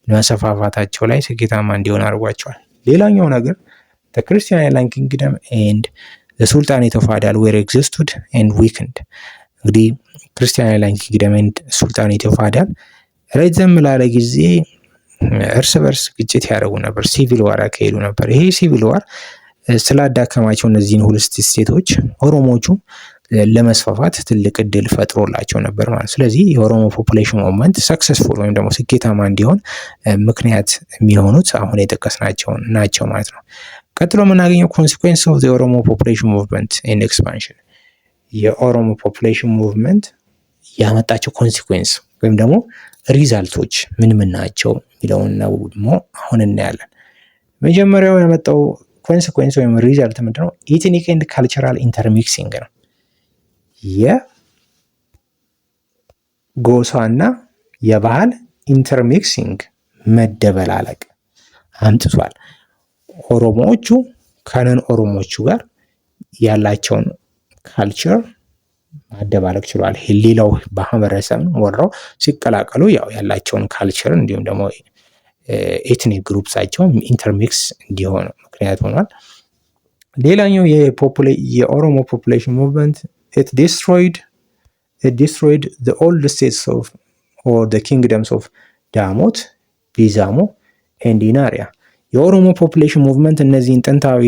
ለመሰፋፋታቸው ላይ ስኬታማ እንዲሆን አድርጓቸዋል። ሌላኛው ነገር the Christian Island Kingdom and the Sultanate of Adal were exhausted and weakened። እንግዲህ ክርስቲያን አይላንድ ኪንግደም ኤንድ ሱልጣኔት ኦፍ አዳል ረዘም ላለ ጊዜ እርስ በርስ ግጭት ያደረጉ ነበር፣ ሲቪል ዋር ያካሄዱ ነበር። ይሄ ሲቪል ዋር ስላዳከማቸው እነዚህን ሁለት ስቴቶች ኦሮሞቹ ለመስፋፋት ትልቅ እድል ፈጥሮላቸው ነበር ማለት። ስለዚህ የኦሮሞ ፖፑሌሽን ሙቭመንት ሰክሰስፉል ወይም ደግሞ ስኬታማ እንዲሆን ምክንያት የሚሆኑት አሁን የጠቀስናቸው ናቸው ማለት ነው። ቀጥሎ የምናገኘው ኮንሲኩዌንስ ኦፍ ኦሮሞ ፖፑሌሽን ሙቭመንት ኤንድ ኤክስፓንሽን፣ የኦሮሞ ፖፑሌሽን ሙቭመንት ያመጣቸው ኮንሲኩዌንስ ወይም ደግሞ ሪዛልቶች ምን ምን ናቸው የሚለውን ነው ደግሞ አሁን እናያለን። መጀመሪያው ያመጣው ኮንሲኩዌንስ ወይም ሪዛልት ምንድነው? ኢትኒክ ኤንድ ካልቸራል ኢንተርሚክሲንግ ነው። የጎሳና የባህል ኢንተርሚክሲንግ መደበላለቅ አምጥቷል። ኦሮሞዎቹ ከነን ኦሮሞዎቹ ጋር ያላቸውን ካልቸር ማደባለቅ ችሏል። ሌላው ማህበረሰብ ወረው ሲቀላቀሉ ያው ያላቸውን ካልቸር እንዲሁም ደግሞ ኤትኒክ ግሩፕሳቸው ኢንተርሚክስ እንዲሆን ምክንያት ሆኗል። ሌላኛው የኦሮሞ ፖፑሌሽን ሙቭመንት it destroyed the old states of or the kingdoms of ዳሞት፣ ቢዛሞ and ኢናሪያ። የኦሮሞ ፖፑሌሽን ሙቭመንት እነዚህን ጥንታዊ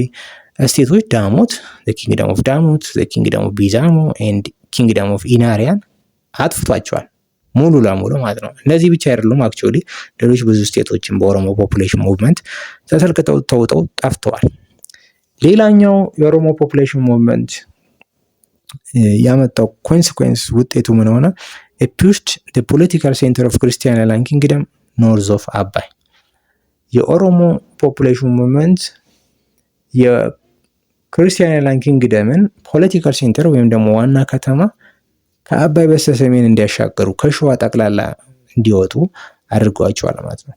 ስቴቶች ዳሞት the kingdom of ዳሞት፣ the kingdom of ቢዛሞ and kingdom of ኢናሪያን አጥፍቷቸዋል ሙሉ ለሙሉ ማለት ነው። እነዚህ ብቻ አይደሉም፣ አክቹአሊ ሌሎች ብዙ ስቴቶችን በኦሮሞ ፖፑሌሽን ሙቭመንት ተሰልቅጠው ተውጠው ጠፍተዋል። ሌላኛው የኦሮሞ ፖፑሌሽን ሙቭመንት ያመጣው ኮንሲኩዌንስ ውጤቱ ምን ሆነ? pushed the political center of Christian Island Kingdom north of አባይ። የኦሮሞ ፖፑሌሽን ሙቭመንት የክርስቲያን አይላንድ ኪንግደምን ፖለቲካል ሴንተር ወይም ደግሞ ዋና ከተማ ከአባይ በስተሰሜን እንዲያሻገሩ ከሸዋ ጠቅላላ እንዲወጡ አድርጓቸዋል ማለት ነው።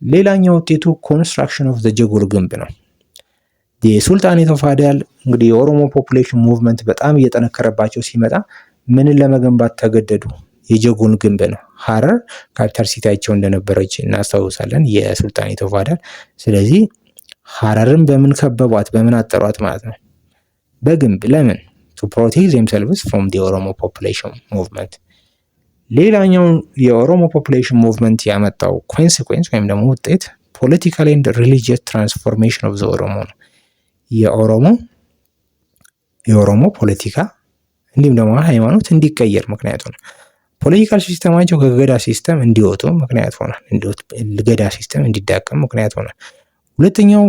ሌላኛው ውጤቱ ኮንስትራክሽን ኦፍ ዘ ጀጎል ግንብ ነው። የሱልጣኔት ኦፍ አዳል እንግዲህ የኦሮሞ ፖፑሌሽን ሙቭመንት በጣም እየጠነከረባቸው ሲመጣ ምንን ለመገንባት ተገደዱ? የጀጎል ግንብ ነው። ሀረር ካፒታል ሲቲያቸው እንደነበረች እናስታውሳለን የሱልጣኔት ኦፍ አዳል። ስለዚህ ሀረርን በምን ከበቧት? በምን አጠሯት ማለት ነው? በግንብ። ለምን? to protect themselves from the ኦሮሞ ፖፑሌሽን ሙቭመንት። ሌላኛው የኦሮሞ ፖፑሌሽን ሙቭመንት ያመጣው ኮንሲኩዌንስ ወይም ደግሞ ውጤት ፖለቲካል ኤንድ ሪሊጂየስ ትራንስፎርሜሽን ኦፍ ዘ ኦሮሞ ነው። የኦሮሞ ፖለቲካ እንዲሁም ደግሞ ሃይማኖት እንዲቀየር ምክንያት ሆነ። ፖለቲካል ሲስተማቸው ከገዳ ሲስተም እንዲወጡ ምክንያት ሆኗል። ገዳ ሲስተም እንዲዳከም ምክንያት ሆኗል። ሁለተኛው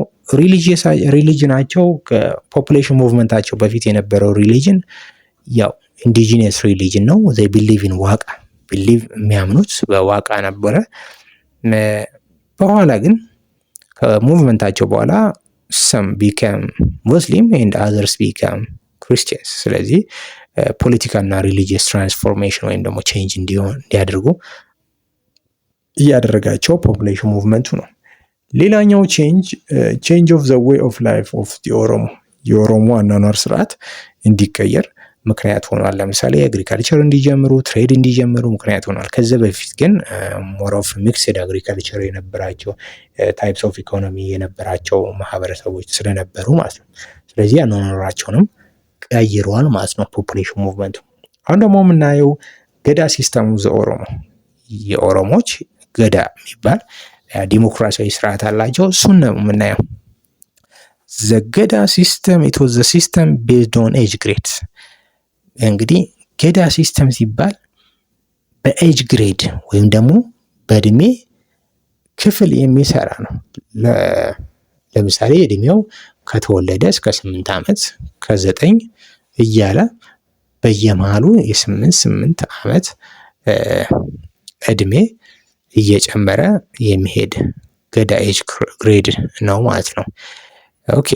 ሪሊጅናቸው ከፖፑሌሽን ሙቭመንታቸው በፊት የነበረው ሪሊጅን ያው ኢንዲጂነስ ሪሊጅን ነው። they believe in ዋቃ የሚያምኑት በዋቃ ነበረ። በኋላ ግን ከሙቭመንታቸው በኋላ some became Muslim and others became Christians። ስለዚህ ፖለቲካል እና ሪሊጂየስ ትራንስፎርሜሽን ወይም ደግሞ ቼንጅ እንዲያደርጉ እያደረጋቸው ፖፑሌሽን ሙቭመንቱ ነው። ሌላኛው ቼንጅ ኦፍ ዘ ዌይ ኦፍ ላይፍ ኦፍ የኦሮሞ አኗኗር ስርዓት እንዲቀየር ምክንያት ሆኗል። ለምሳሌ አግሪካልቸር እንዲጀምሩ፣ ትሬድ እንዲጀምሩ ምክንያት ሆኗል። ከዚህ በፊት ግን ሞር ኦፍ ሚክስድ አግሪካልቸር የነበራቸው ታይፕስ ኦፍ ኢኮኖሚ የነበራቸው ማህበረሰቦች ስለነበሩ ማለት ነው። ስለዚህ አኗኗራቸውንም ቀይረዋል ማለት ነው ፖፑሌሽን ሙቭመንቱ። አሁን ደግሞ የምናየው ገዳ ሲስተሙ ዘኦሮሞ የኦሮሞች ገዳ የሚባል ዲሞክራሲያዊ ስርዓት አላቸው። እሱን ነው የምናየው። ዘገዳ ሲስተም ኢት ዋዝ ዘ ሲስተም ቤዝድ ኦን ኤጅ ግሬድስ። እንግዲህ ገዳ ሲስተም ሲባል በኤጅ ግሬድ ወይም ደግሞ በእድሜ ክፍል የሚሰራ ነው። ለምሳሌ እድሜው ከተወለደ እስከ 8 ዓመት ከ9 እያለ በየመሃሉ የ8 ዓመት እድሜ እየጨመረ የሚሄድ ገዳ ኤጅ ግሬድ ነው ማለት ነው። ኦኬ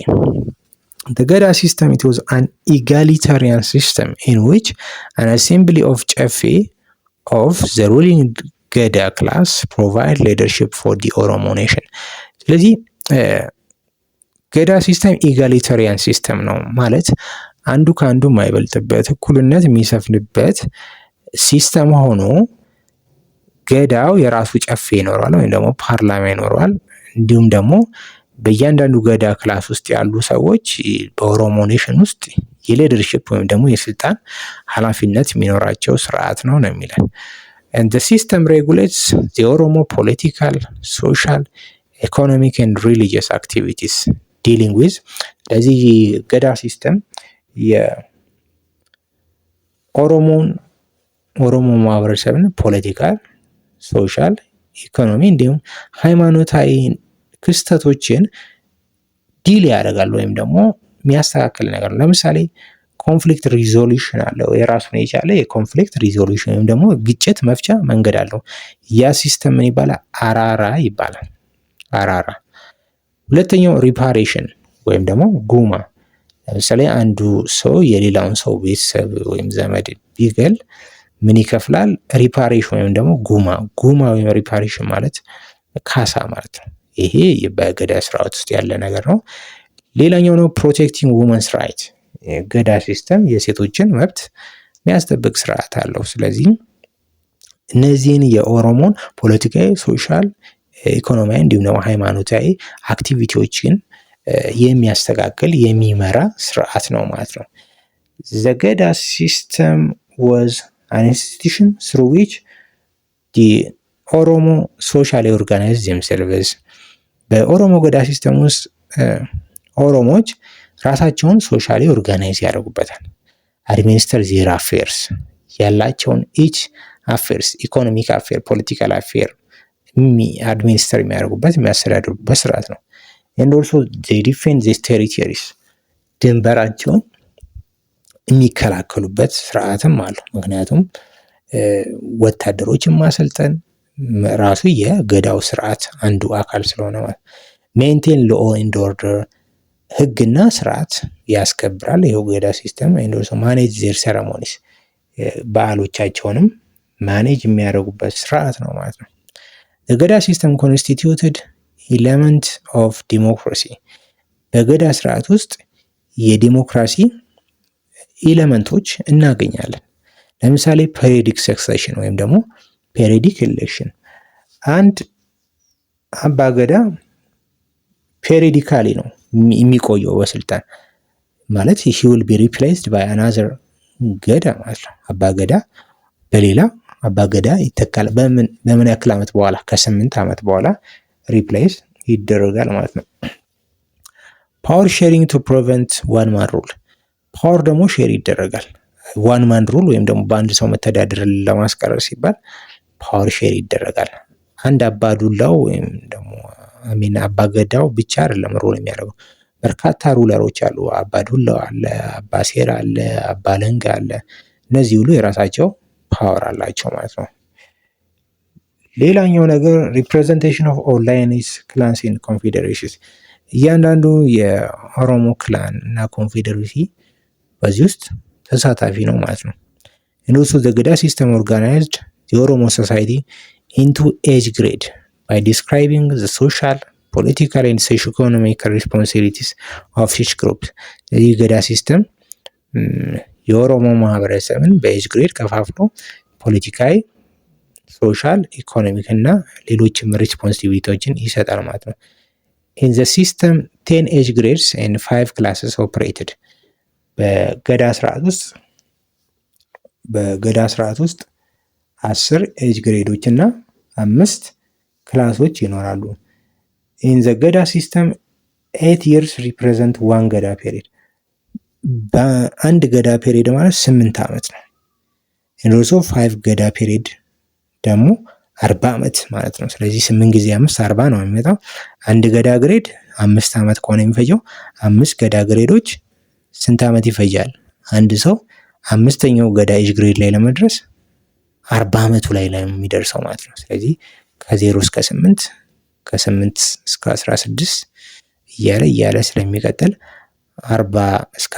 the Gada system, it was an egalitarian system in which an assembly of Chefe of the ruling Gada class provide leadership for the Oromo nation። ስለዚህ ገዳ ሲስተም ኢጋሊታሪያን ሲስተም ነው ማለት አንዱ ከአንዱ የማይበልጥበት እኩልነት የሚሰፍንበት ሲስተም ሆኖ ገዳው የራሱ ጨፌ ይኖረዋል ወይም ደግሞ ፓርላማ ይኖረዋል። እንዲሁም ደግሞ በእያንዳንዱ ገዳ ክላስ ውስጥ ያሉ ሰዎች በኦሮሞ ኔሽን ውስጥ የሊደርሺፕ ወይም ደግሞ የስልጣን ኃላፊነት የሚኖራቸው ስርዓት ነው የሚለን። and the system regulates the Oromo political, social, economic and religious activities dealing with ለዚህ ገዳ ሲስተም ኦሮሞ ማህበረሰብን ፖለቲካል፣ ሶሻል፣ ኢኮኖሚ እንዲሁም ሃይማኖታዊ ክስተቶችን ዲል ያደርጋል ወይም ደግሞ የሚያስተካክል ነገር ነው። ለምሳሌ ኮንፍሊክት ሪዞሉሽን አለው። የራሱን የቻለ የኮንፍሊክት ሪዞሉሽን ወይም ደግሞ ግጭት መፍቻ መንገድ አለው። ያ ሲስተም ምን ይባላል? አራራ ይባላል። አራራ። ሁለተኛው ሪፓሬሽን ወይም ደግሞ ጉማ። ለምሳሌ አንዱ ሰው የሌላውን ሰው ቤተሰብ ወይም ዘመድ ቢገል ምን ይከፍላል? ሪፓሬሽን ወይም ደግሞ ጉማ ወይም ሪፓሬሽን ማለት ካሳ ማለት ነው። ይሄ በገዳ ስርዓት ውስጥ ያለ ነገር ነው። ሌላኛው ነው ፕሮቴክቲንግ ውመንስ ራይት። ገዳ ሲስተም የሴቶችን መብት የሚያስጠብቅ ስርዓት አለው። ስለዚህ እነዚህን የኦሮሞን ፖለቲካዊ፣ ሶሻል፣ ኢኮኖሚያዊ እንዲሁም ደግሞ ሃይማኖታዊ አክቲቪቲዎችን የሚያስተካክል የሚመራ ስርዓት ነው ማለት ነው። ዘ ገዳ ሲስተም was an institution through which the ኦሮሞ socially organized themselves በኦሮሞ ገዳ ሲስተም ውስጥ ኦሮሞዎች ራሳቸውን ሶሻሊ ኦርጋናይዝ ያደርጉበታል። አድሚኒስተር ዜር አፌርስ ያላቸውን ኢች አፌርስ ኢኮኖሚክ አፌር፣ ፖለቲካል አፌር አድሚኒስተር የሚያደርጉበት የሚያስተዳድሩበት ስርዓት ነው። and also they defend these territories ድንበራቸውን የሚከላከሉበት ስርዓትም አለው። ምክንያቱም ወታደሮችን ማሰልጠን ራሱ የገዳው ስርዓት አንዱ አካል ስለሆነ ማለት ሜንቴን ሎ ኤንድ ኦርደር ህግና ስርዓት ያስከብራል። ይኸው ገዳ ሲስተም እንደርሶ ማኔጅ ዜር ሴረሞኒስ በዓሎቻቸውንም ማኔጅ የሚያደርጉበት ስርዓት ነው ማለት ነው። ገዳ ሲስተም ኮንስቲቲዩትድ ኤሌመንት ኦፍ ዲሞክራሲ በገዳ ስርዓት ውስጥ የዲሞክራሲ ኤሌመንቶች እናገኛለን። ለምሳሌ ፔሪዲክ ሰክሴሽን ወይም ደግሞ ፔሪዲክ ኤሌክሽን። አንድ አባገዳ ፔሪዲካሊ ነው የሚቆየው በስልጣን ማለት he will be replaced by another ገዳ ማለት ነው። አባገዳ በሌላ አባገዳ ይተካል። በምን ያክል ዓመት በኋላ? ከ8 ዓመት በኋላ ሪፕሌስ ይደረጋል ማለት ነው። ፓወር ሼሪንግ ቱ ፕሪቨንት ዋን ማን ሩል ፓወር ደግሞ ሼር ይደረጋል። ዋን ማን ሩል ወይም ደግሞ በአንድ ሰው መተዳደር ለማስቀረር ሲባል ፓወር ሼር ይደረጋል። አንድ አባዱላው ወይም ደግሞ አባገዳው ብቻ አይደለም ሩል የሚያደርገው፣ በርካታ ሩለሮች አሉ። አባዱላው አለ፣ አባሴራ አለ፣ አባለንጋ አለ። እነዚህ ሁሉ የራሳቸው ፓወር አላቸው ማለት ነው። ሌላኛው ነገር ሪፕሬዘንቴሽን ኦፍ ኦል ላይንስ ክላንስ ኢን ኮንፌዴሬሽንስ እያንዳንዱ የኦሮሞ ክላን እና ኮንፌዴሬሲ በዚህ ውስጥ ተሳታፊ ነው ማለት ነው። and also the ገዳ system organized the Oromo society into age grade by describing the social, political and socio-economic responsibilities of each group ይህ ገዳ ሲስተም የኦሮሞ ማህበረሰብን በኤጅ ግሬድ ከፋፍሎ ፖለቲካዊ፣ ሶሻል፣ ኢኮኖሚክ እና ሌሎችም ሪስፖንሲቢሊቲዎችን ይሰጣል ማለት ነው። in the system 10 age grades and 5 classes operated በገዳ ስርዓት ውስጥ 10 ኤጅ ግሬዶች እና 5 ክላሶች ይኖራሉ። in the ገዳ system 8 years represent one ገዳ period በአንድ ገዳ ፔሪድ ማለት 8 ዓመት ነው። and also 5 ገዳ ፔሪድ ደግሞ 40 ዓመት ማለት ነው። ስለዚህ 8 ጊዜ 5 40 ነው የሚመጣው። አንድ ገዳ ግሬድ 5 ዓመት ከሆነ የሚፈጀው 5 ገዳ ግሬዶች ስንት ዓመት ይፈጃል? አንድ ሰው 5ኛው ገዳ ኤጅ ግሬድ ላይ ለመድረስ 40 ዓመቱ ላይ የሚደርሰው ማለት ነው። ስለዚህ ከ0 እስከ 8 ከ8 እስከ 16 እያለ ስለሚቀጥል 40 እስከ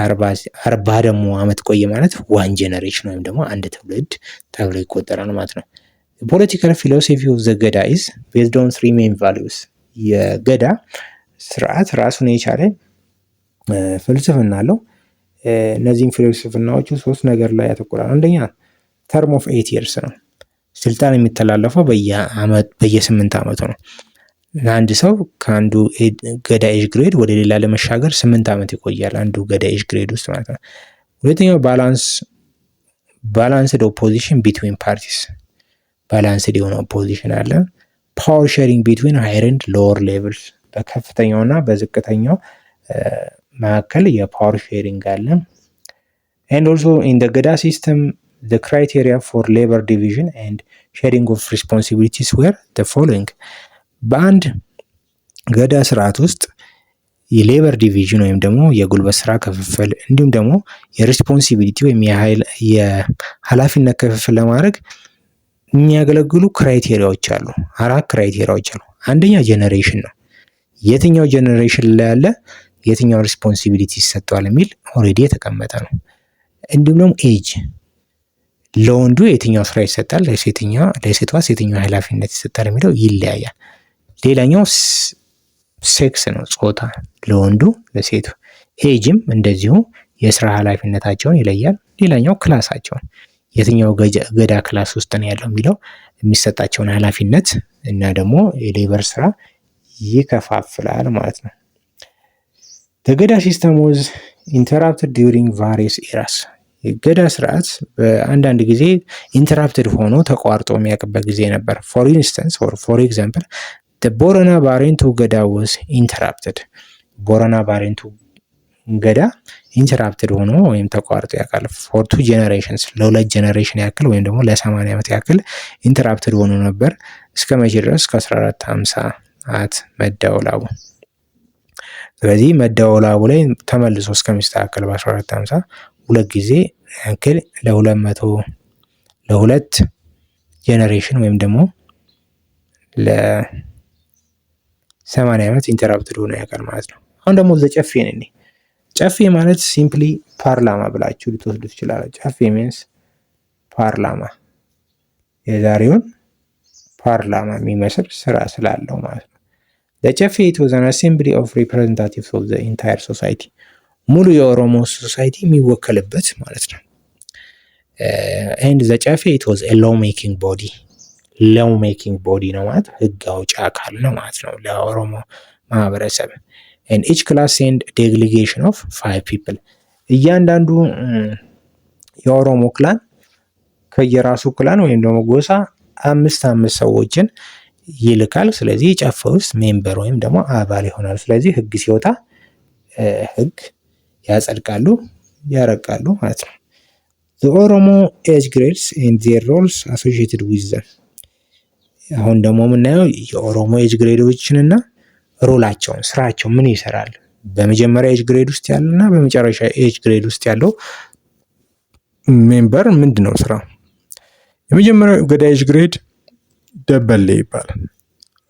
40 ደግሞ ዓመት ቆየ ማለት ዋን ጄኔሬሽን ወይም ደግሞ አንድ ትውልድ ተብሎ ይቆጠራል ማለት ነው። ፖለቲካል ፊሎሶፊ ኦፍ ዘ ገዳ ኢዝ ቤዝድ ኦን 3 ሜን ቫልዩስ የገዳ ስርዓት ራሱን የቻለ ፍልስፍና አለው። እነዚህም ፍልስፍናዎቹ 3 ነገር ላይ ያተኩራል። አንደኛ ተርም ኦፍ 8 years ነው። ስልጣን የሚተላለፈው በየ8 ዓመቱ ነው። አንድ ሰው ከአንዱ ገዳ ኤጅ ግሬድ ወደ ሌላ ለመሻገር 8 ዓመት ይቆያል አንዱ ገዳ ኤጅ ግሬድ ውስጥ ማለት ነው። ሁለተኛው ባላንስድ ኦፖዚሽን ቢትዊን ፓርቲስ፣ ባላንስድ የሆነ ኦፖዚሽን አለ። ፓወር ሼሪንግ ቢትዊን ሃየር ኤንድ ሎወር ሌቭልስ፣ በከፍተኛው እና በዝቅተኛው መካከል የፓወር ሼሪንግ አለ። ኤንድ ኦልሶ ኢን ደ ገዳ ሲስተም the criteria for labor division and sharing of responsibilities were the following። በአንድ ገዳ ስርዓት ውስጥ የሌበር ዲቪዥን ወይም ደግሞ የጉልበት ስራ ክፍፍል እንዲሁም ደግሞ የሪስፖንሲቢሊቲ ወይም የኃላፊነት ክፍፍል ለማድረግ የሚያገለግሉ ክራይቴሪያዎች አሉ። 4 ክራይቴሪያዎች አሉ። አንደኛ ጄኔሬሽን ነው። የትኛው ጄኔሬሽን ላይ ያለ የትኛው ሪስፖንሲቢሊቲ ይሰጠዋል የሚል ኦልሬዲ የተቀመጠ ነው። እንዲሁም ደግሞ ኤጅ፣ ለወንዱ የትኛው ስራ ይሰጣል፣ ለሴቷስ የትኛው ኃላፊነት ይሰጣል የሚለው ይለያያል። ሌላኛው ሴክስ ነው፣ ጾታ፣ ለወንዱ ለሴቱ። ኤጅም እንደዚሁ የስራ ኃላፊነታቸውን ይለያል። ሌላኛው ክላሳቸውን፣ የትኛው ገዳ ክላስ ውስጥ ነው ያለው የሚለው የሚሰጣቸውን ኃላፊነት እና ደግሞ የሌበር ስራ ይከፋፍላል ማለት ነው። ገዳ ሲስተም was interrupted during various eras። የገዳ ስርዓት በአንዳንድ ጊዜ ኢንተራፕትድ ሆኖ ተቋርጦ የሚያውቅበት ጊዜ ነበር። ፎር ኢንስታንስ ኦር ፎር ኤግዛምፕል ቦረና ባሬንቱ ገዳ was interrupted። ቦረና ባሬንቱ ገዳ ኢንተራፕትድ ሆኖ ወይም ተቋርጦ ያውቃል። ፎር 2 ጄኔሬሽንስ፣ ለ2 ጄኔሬሽን ያክል ወይም ደግሞ ለ80 ዓመት ያክል ኢንተራፕትድ ሆኖ ነበር። እስከ መቼ ድረስ? ከ1450 መደወላቡ። ስለዚህ መደወላቡ ላይ ተመልሶ እስከሚስተካከል በ1450 2 ጊዜ ያክል ለ2 ጄኔሬሽን ወይም ደግሞ ለ80 ዓመት ኢንተራፕትድ ሆኖ ያውቃል ማለት ነው። አሁን ደግሞ ጨፌ ነኝ። ጨፌ ማለት ሲምፕሊ ፓርላማ ብላችሁ ልትወስዱ ትችላላችሁ። ጨፌ ሚንስ ፓርላማ፣ የዛሬውን ፓርላማ የሚመስል ስራ ስላለው ማለት ነው። ጨፌ it was an assembly of representatives of the entire society፣ ሙሉ የኦሮሞ ሶሳይቲ የሚወከልበት ማለት ነው። and the ጨፌ it was a law making body፣ law making body ነው ማለት ህግ አውጪ አካል ነው ማለት ነው ለኦሮሞ ማህበረሰብ። and each class send delegation of 5 people። እያንዳንዱ የኦሮሞ ክላን ከየራሱ ክላን ወይም ደግሞ ጎሳ 5 ሰዎችን ይልካል። ስለዚህ ጨፌ ውስጥ ሜምበር ወይም ደግሞ አባል ይሆናል። ስለዚህ ህግ ሲወጣ ህግ ያጸድቃሉ፣ ያረቃሉ ማለት ነው። the ኦሮሞ age grades and their roles associated with them። አሁን ደግሞ የምናየው የኦሮሞ ኤጅ ግሬዶችንና ሮላቸውን፣ ስራቸው ምን ይሰራል፣ በመጀመሪያ ኤጅ ግሬድ ውስጥ ያለና በመጨረሻ ኤጅ ግሬድ ውስጥ ያለው ሜምበር ምንድነው ስራው? የመጀመሪያው ገዳ ኤጅ ግሬድ ደበሌ ይባላል።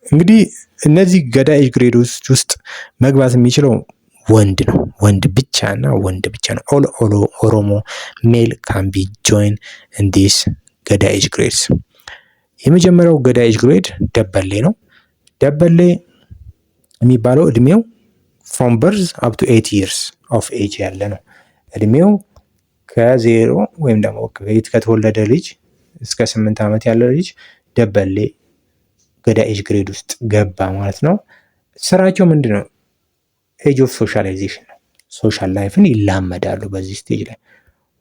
እንግዲህ እነዚህ ገዳ ኤጅ ግሬዶች ውስጥ መግባት የሚችለው ወንድ ነው፣ ወንድ ብቻና ወንድ ብቻ ነው። ኦል ኦሮሞ ሜል ካን ቢ ጆይን ኢን ዲስ ገዳ ኤጅ ግሬድስ። የመጀመሪያው ገዳ ኤጅ ግሬድ ደበሌ ነው። ደበሌ የሚባለው እድሜው from birth up to 8 years of age ያለ ነው። እድሜው ከ0 ወይም ደግሞ ከተወለደ ልጅ እስከ 8 ዓመት ያለ ልጅ ደበሌ ገዳ ኤጅ ግሬድ ውስጥ ገባ ማለት ነው። ስራቸው ምንድነው? ኤጅ ኦፍ ሶሻላይዜሽን ነው። ሶሻል ላይፍን ይላመዳሉ በዚህ ስቴጅ ላይ።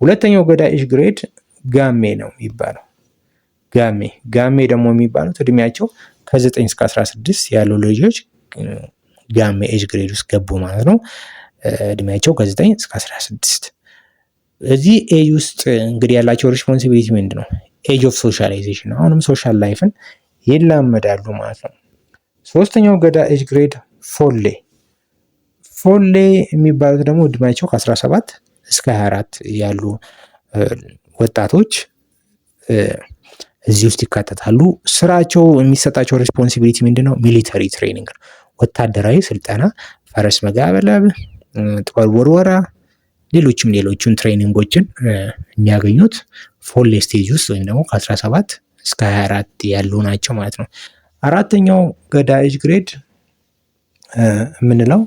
ሁለተኛው ገዳ ኤጅ ግሬድ ጋሜ ነው የሚባለው። ጋሜ ደግሞ የሚባሉት እድሜያቸው ከ9 እስከ 16 ያሉ ልጆች ጋሜ ኤጅ ግሬድ ውስጥ ገቡ ማለት ነው። እድሜያቸው ከ9 እስከ 16። እዚህ ኤጅ ውስጥ እንግዲህ ያላቸው ሪስፖንሲቢሊቲ ምንድን ነው? ኤጅ ኦፍ ሶሻላይዜሽን፣ አሁንም ሶሻል ላይፍን ይላመዳሉ ማለት ነው። ሶስተኛው ገዳ ኤጅ ግሬድ ፎሌ የሚባሉት ደግሞ እድሜያቸው ከ17 እስከ 24 ያሉ ወጣቶች እዚህ ውስጥ ይካተታሉ። ስራቸው የሚሰጣቸው ሪስፖንሲቢሊቲ ምንድነው? ሚሊተሪ ትሬኒንግ፣ ወታደራዊ ስልጠና፣ ፈረስ መጋለብ፣ ጦር ውርወራ፣ ሌሎችም ትሬኒንጎችን የሚያገኙት ፎሌ ስቴጅ ውስጥ ወይም ደግሞ ከ17 እስከ 24 ያሉ ናቸው ማለት ነው። አራተኛው ገዳ ኤጅ ግሬድ የምንለው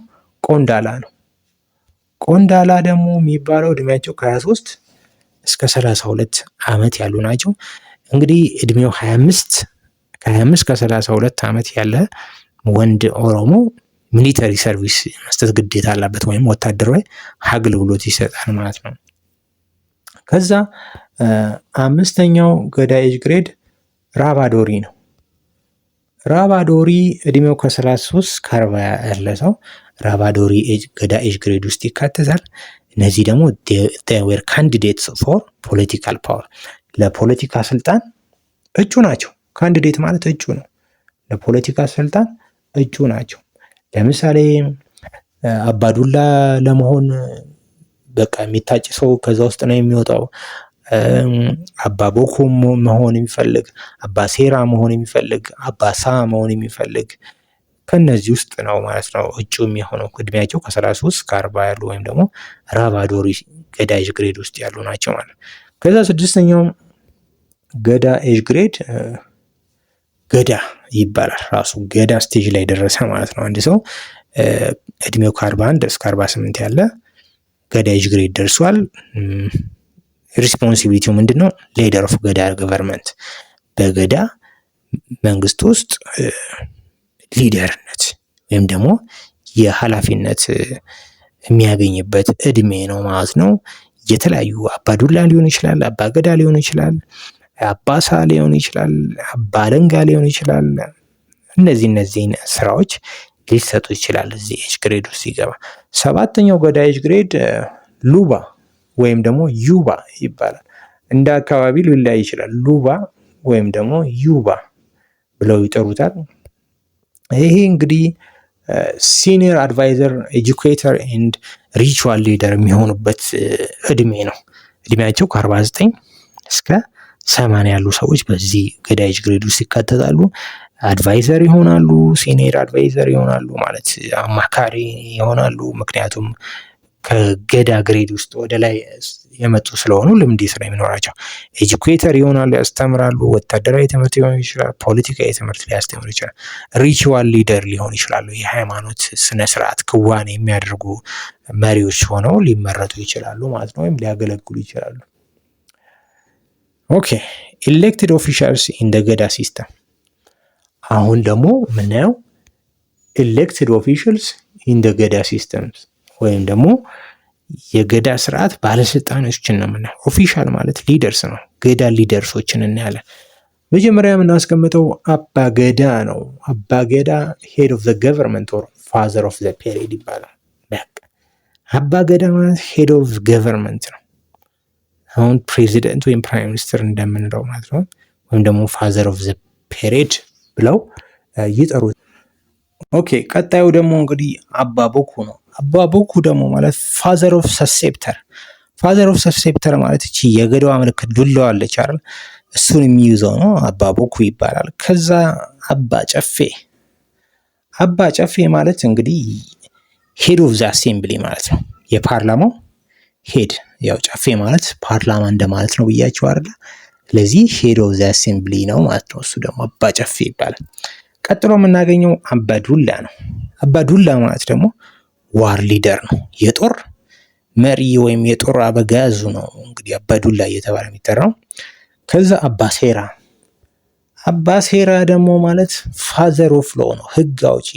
ቆንዳላ ነው። ቆንዳላ ደግሞ የሚባለው እድሜያቸው ከ23 እስከ 32 ዓመት ያሉ ናቸው። እንግዲህ እድሜው 25 ከ32 ዓመት ያለ ወንድ ኦሮሞ ሚሊተሪ ሰርቪስ መስጠት ግዴታ አለበት ወይም ወታደራዊ አገልግሎት ይሰጣል ማለት ነው። ከዛ አምስተኛው ገዳ ኤጅ ግሬድ ራባዶሪ ነው። ራባዶሪ እድሜው ከ33 ከ40 ያለ ሰው ራባዶሪ ገዳ ኤጅ ግሬድ ውስጥ ይካተታል። እነዚህ ደግሞ ዌር ካንዲዴትስ ፎር ፖለቲካል ፓወር ለፖለቲካ ስልጣን እጩ ናቸው። ካንዲዴት ማለት እጩ ነው። ለፖለቲካ ስልጣን እጩ ናቸው። ለምሳሌ አባዱላ ለመሆን በቃ የሚታጭ ሰው ከዛ ውስጥ ነው የሚወጣው። አባ ቦኮ መሆን የሚፈልግ፣ አባ ሴራ መሆን የሚፈልግ፣ አባ ሳ መሆን የሚፈልግ ከነዚህ ውስጥ ነው ማለት ነው እጩ የሚሆነው። እድሜያቸው ከ33 ከ40 ያሉ ወይም ደግሞ ራባዶሪ ገዳ ኤጅ ግሬድ ውስጥ ያሉ ናቸው ማለት ነው። ከዛ ስድስተኛው ገዳ ኤጅ ግሬድ ገዳ ይባላል። ራሱ ገዳ ስቴጅ ላይ ደረሰ ማለት ነው። አንድ ሰው እድሜው ከ41 እስከ 48 ያለ ገዳ ኤጅ ግሬድ ደርሷል። ሪስፖንሲቢሊቲው ምንድነው? ሊደር ኦፍ ገዳ ገቨርንመንት በገዳ መንግስት ውስጥ ሊደርነት ወይም ደግሞ የኃላፊነት የሚያገኝበት እድሜ ነው ማለት ነው። የተለያዩ አባዱላ ሊሆን ይችላል፣ አባ ገዳ ሊሆን ይችላል፣ አባሳ ሊሆን ይችላል፣ አባ አለንጋ ሊሆን ይችላል። እነዚህን ስራዎች ሊሰጡ ይችላል እዚህ ኤጅ ግሬድ ውስጥ ሲገባ። ሰባተኛው ገዳ ኤጅ ግሬድ ሉባ ወይም ደግሞ ዩባ ይባላል። እንደ አካባቢ ሊለያይ ይችላል። ሉባ ወይም ደግሞ ዩባ ብለው ይጠሩታል። ይሄ እንግዲህ ሲኒየር አድቫይዘር ኤጁኬተር ኤንድ ሪቹዋል ሊደር የሚሆኑበት እድሜ ነው። እድሜያቸው ከ49 እስከ 80 ያሉ ሰዎች በዚህ ገዳ ኤጅ ግሬድ ውስጥ ይካተታሉ። አድቫይዘር ይሆናሉ፣ ሲኒየር አድቫይዘር ይሆናሉ ማለት አማካሪ ይሆናሉ። ምክንያቱም ከገዳ ግሬድ ውስጥ ወደ ላይ የመጡ ስለሆኑ ልምድ ስለሚኖራቸው። ኤጁኬተር ይሆናሉ፣ ያስተምራሉ። ወታደራዊ ትምህርት ሊሆን ይችላል፣ ፖለቲካዊ ትምህርት ሊያስተምሩ ይችላል። ሪቹዋል ሊደር ሊሆን ይችላሉ። የሃይማኖት ስነስርዓት ክዋኔ የሚያደርጉ መሪዎች ሆነው ሊመረጡ ይችላሉ ማለት ነው፣ ወይም ሊያገለግሉ ይችላሉ። ኦኬ ኢሌክትድ ኦፊሻልስ ኢን ደ ገዳ ሲስተም። አሁን ደግሞ የምናየው ኢሌክትድ ኦፊሻልስ ኢን ደ ገዳ ሲስተምስ ወይም ደግሞ የገዳ ስርዓት ባለስልጣኖችን ነው የምናየው። ኦፊሻል ማለት ሊደርስ ነው። ገዳ ሊደርሶችን እናያለን። መጀመሪያ የምናስቀምጠው አባ ገዳ ነው። አባ ገዳ ሄድ ኦፍ ዘ ገቨርንመንት ኦር ፋዘር ኦፍ ዘ ፔሪድ ይባላል። አባ ገዳ ማለት ሄድ ኦፍ ገቨርንመንት ነው። አሁን ፕሬዚደንት ወይም ፕራይም ሚኒስትር እንደምንለው ማለት ነው። ወይም ደግሞ ፋዘር ኦፍ ዘ ፔሪድ ብለው ይጠሩት። ኦኬ ቀጣዩ ደግሞ እንግዲህ አባ ቦኩ ነው። አባ ቦኩ ደግሞ ማለት ፋዘር ኦፍ ሰሴፕተር። ፋዘር ኦፍ ሰሴፕተር ማለት እቺ የገዳዋ ምልክት ዱላዋ አለች አይደል? እሱን የሚይዘው ነው። አባ ቦኩ ይባላል። ከዛ አባ ጨፌ። አባ ጨፌ ማለት እንግዲህ ሄድ ኦፍ ዘ አሴምብሊ ማለት ነው። የፓርላማው ሄድ፣ ያው ጨፌ ማለት ፓርላማ እንደማለት ነው ብያቸው አይደል? ስለዚህ ሄድ ኦፍ ዘ አሴምብሊ ነው ማለት ነው። እሱ ደግሞ አባ ጨፌ ይባላል። ቀጥሎ የምናገኘው አባዱላ ነው። አባዱላ ማለት ደግሞ ዋር ሊደር ነው። የጦር መሪ ወይም የጦር አበጋዙ ነው እንግዲህ አባዱላ እየተባለ የሚጠራው። ከዛ አባሴራ። አባሴራ ደግሞ ማለት ፋዘር ኦፍ ሎው ነው። ህግ አውጪ፣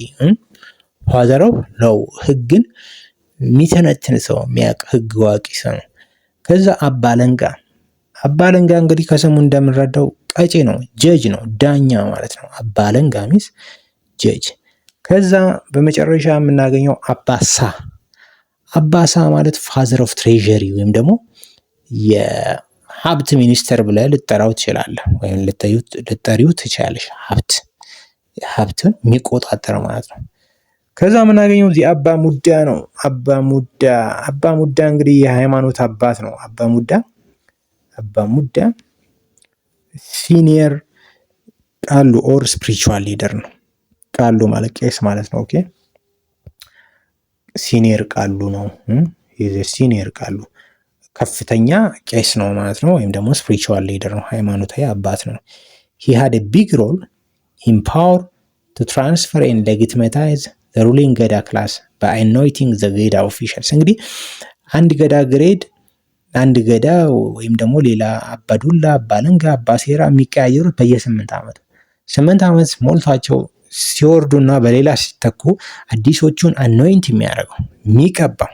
ፋዘር ኦፍ ሎው ህግን የሚተነትን ሰው፣ የሚያውቅ ህግ አዋቂ ሰው ነው። ከዛ አባለንጋ። አባለንጋ እንግዲህ ከስሙ እንደምንረዳው ቀጪ ነው፣ ጀጅ ነው፣ ዳኛ ማለት ነው። አባለንጋ ሚስ ጀጅ። ከዛ በመጨረሻ የምናገኘው አባሳ። አባሳ ማለት ፋዘር ኦፍ ትሬዠሪ ወይም ደግሞ የሀብት ሚኒስተር ብለህ ልጠራው ትችላለህ፣ ወይም ልጠሪው ትችላለሽ። ሀብትን የሚቆጣጠር ማለት ነው። ከዛ የምናገኘው እዚህ አባ ሙዳ ነው። አባ ሙዳ እንግዲህ የሃይማኖት አባት ነው። አባ ሙዳ ሲኒየር ቃሉ ኦር ስፒሪቹዋል ሊደር ነው። ቃሉ ማለት ቄስ ማለት ነው። ኦኬ ሲኒየር ቃሉ ነው። ሲኒየር ቃሉ ከፍተኛ ቄስ ነው ማለት ነው። ወይም ደግሞ ስፒሪቹዋል ሊደር ነው፣ ሃይማኖታዊ አባት ነው። he had a big role in power to transfer and legitimize the ruling ገዳ ክላስ by anointing the ገዳ officials። እንግዲህ አንድ ገዳ ግሬድ አንድ ገዳ ወይም ደግሞ ሌላ አባዱላ፣ አባለንጋ፣ አባሴራ የሚቀያየሩት በየ8 ዓመቱ 8 ዓመት ሞልቷቸው ሲወርዱና በሌላ ሲተኩ አዲሶቹን አኖይንት የሚያደርገው የሚቀባው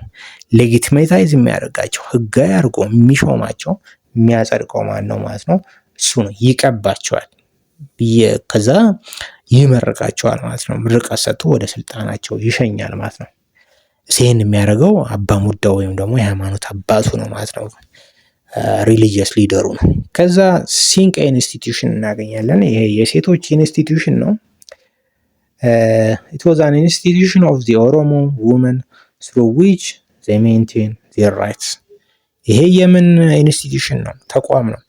ሌጊቲሜታይዝ የሚያደርጋቸው ህጋዊ አድርጎ የሚሾማቸው የሚያጸድቀው ማን ነው ማለት ነው? እሱ ነው። ይቀባቸዋል፣ ከዛ ይመርቃቸዋል ማለት ነው። ምርቃት ሰጥቶ ወደ ስልጣናቸው ይሸኛል ማለት ነው። ይህን የሚያደርገው አባ ሙዳ ወይም ደግሞ የሃይማኖት አባቱ ነው ማለት ነው። ሪሊጂየስ ሊደሩ ነው። ከዛ ሲንቄ ኢንስቲትዩሽን እናገኛለን። ይሄ የሴቶች ኢንስቲትዩሽን ነው። it was an institution of the Oromo women through which they maintain their rights። ይሄ የምን ኢንስቲትዩሽን ነው? ተቋም ነው።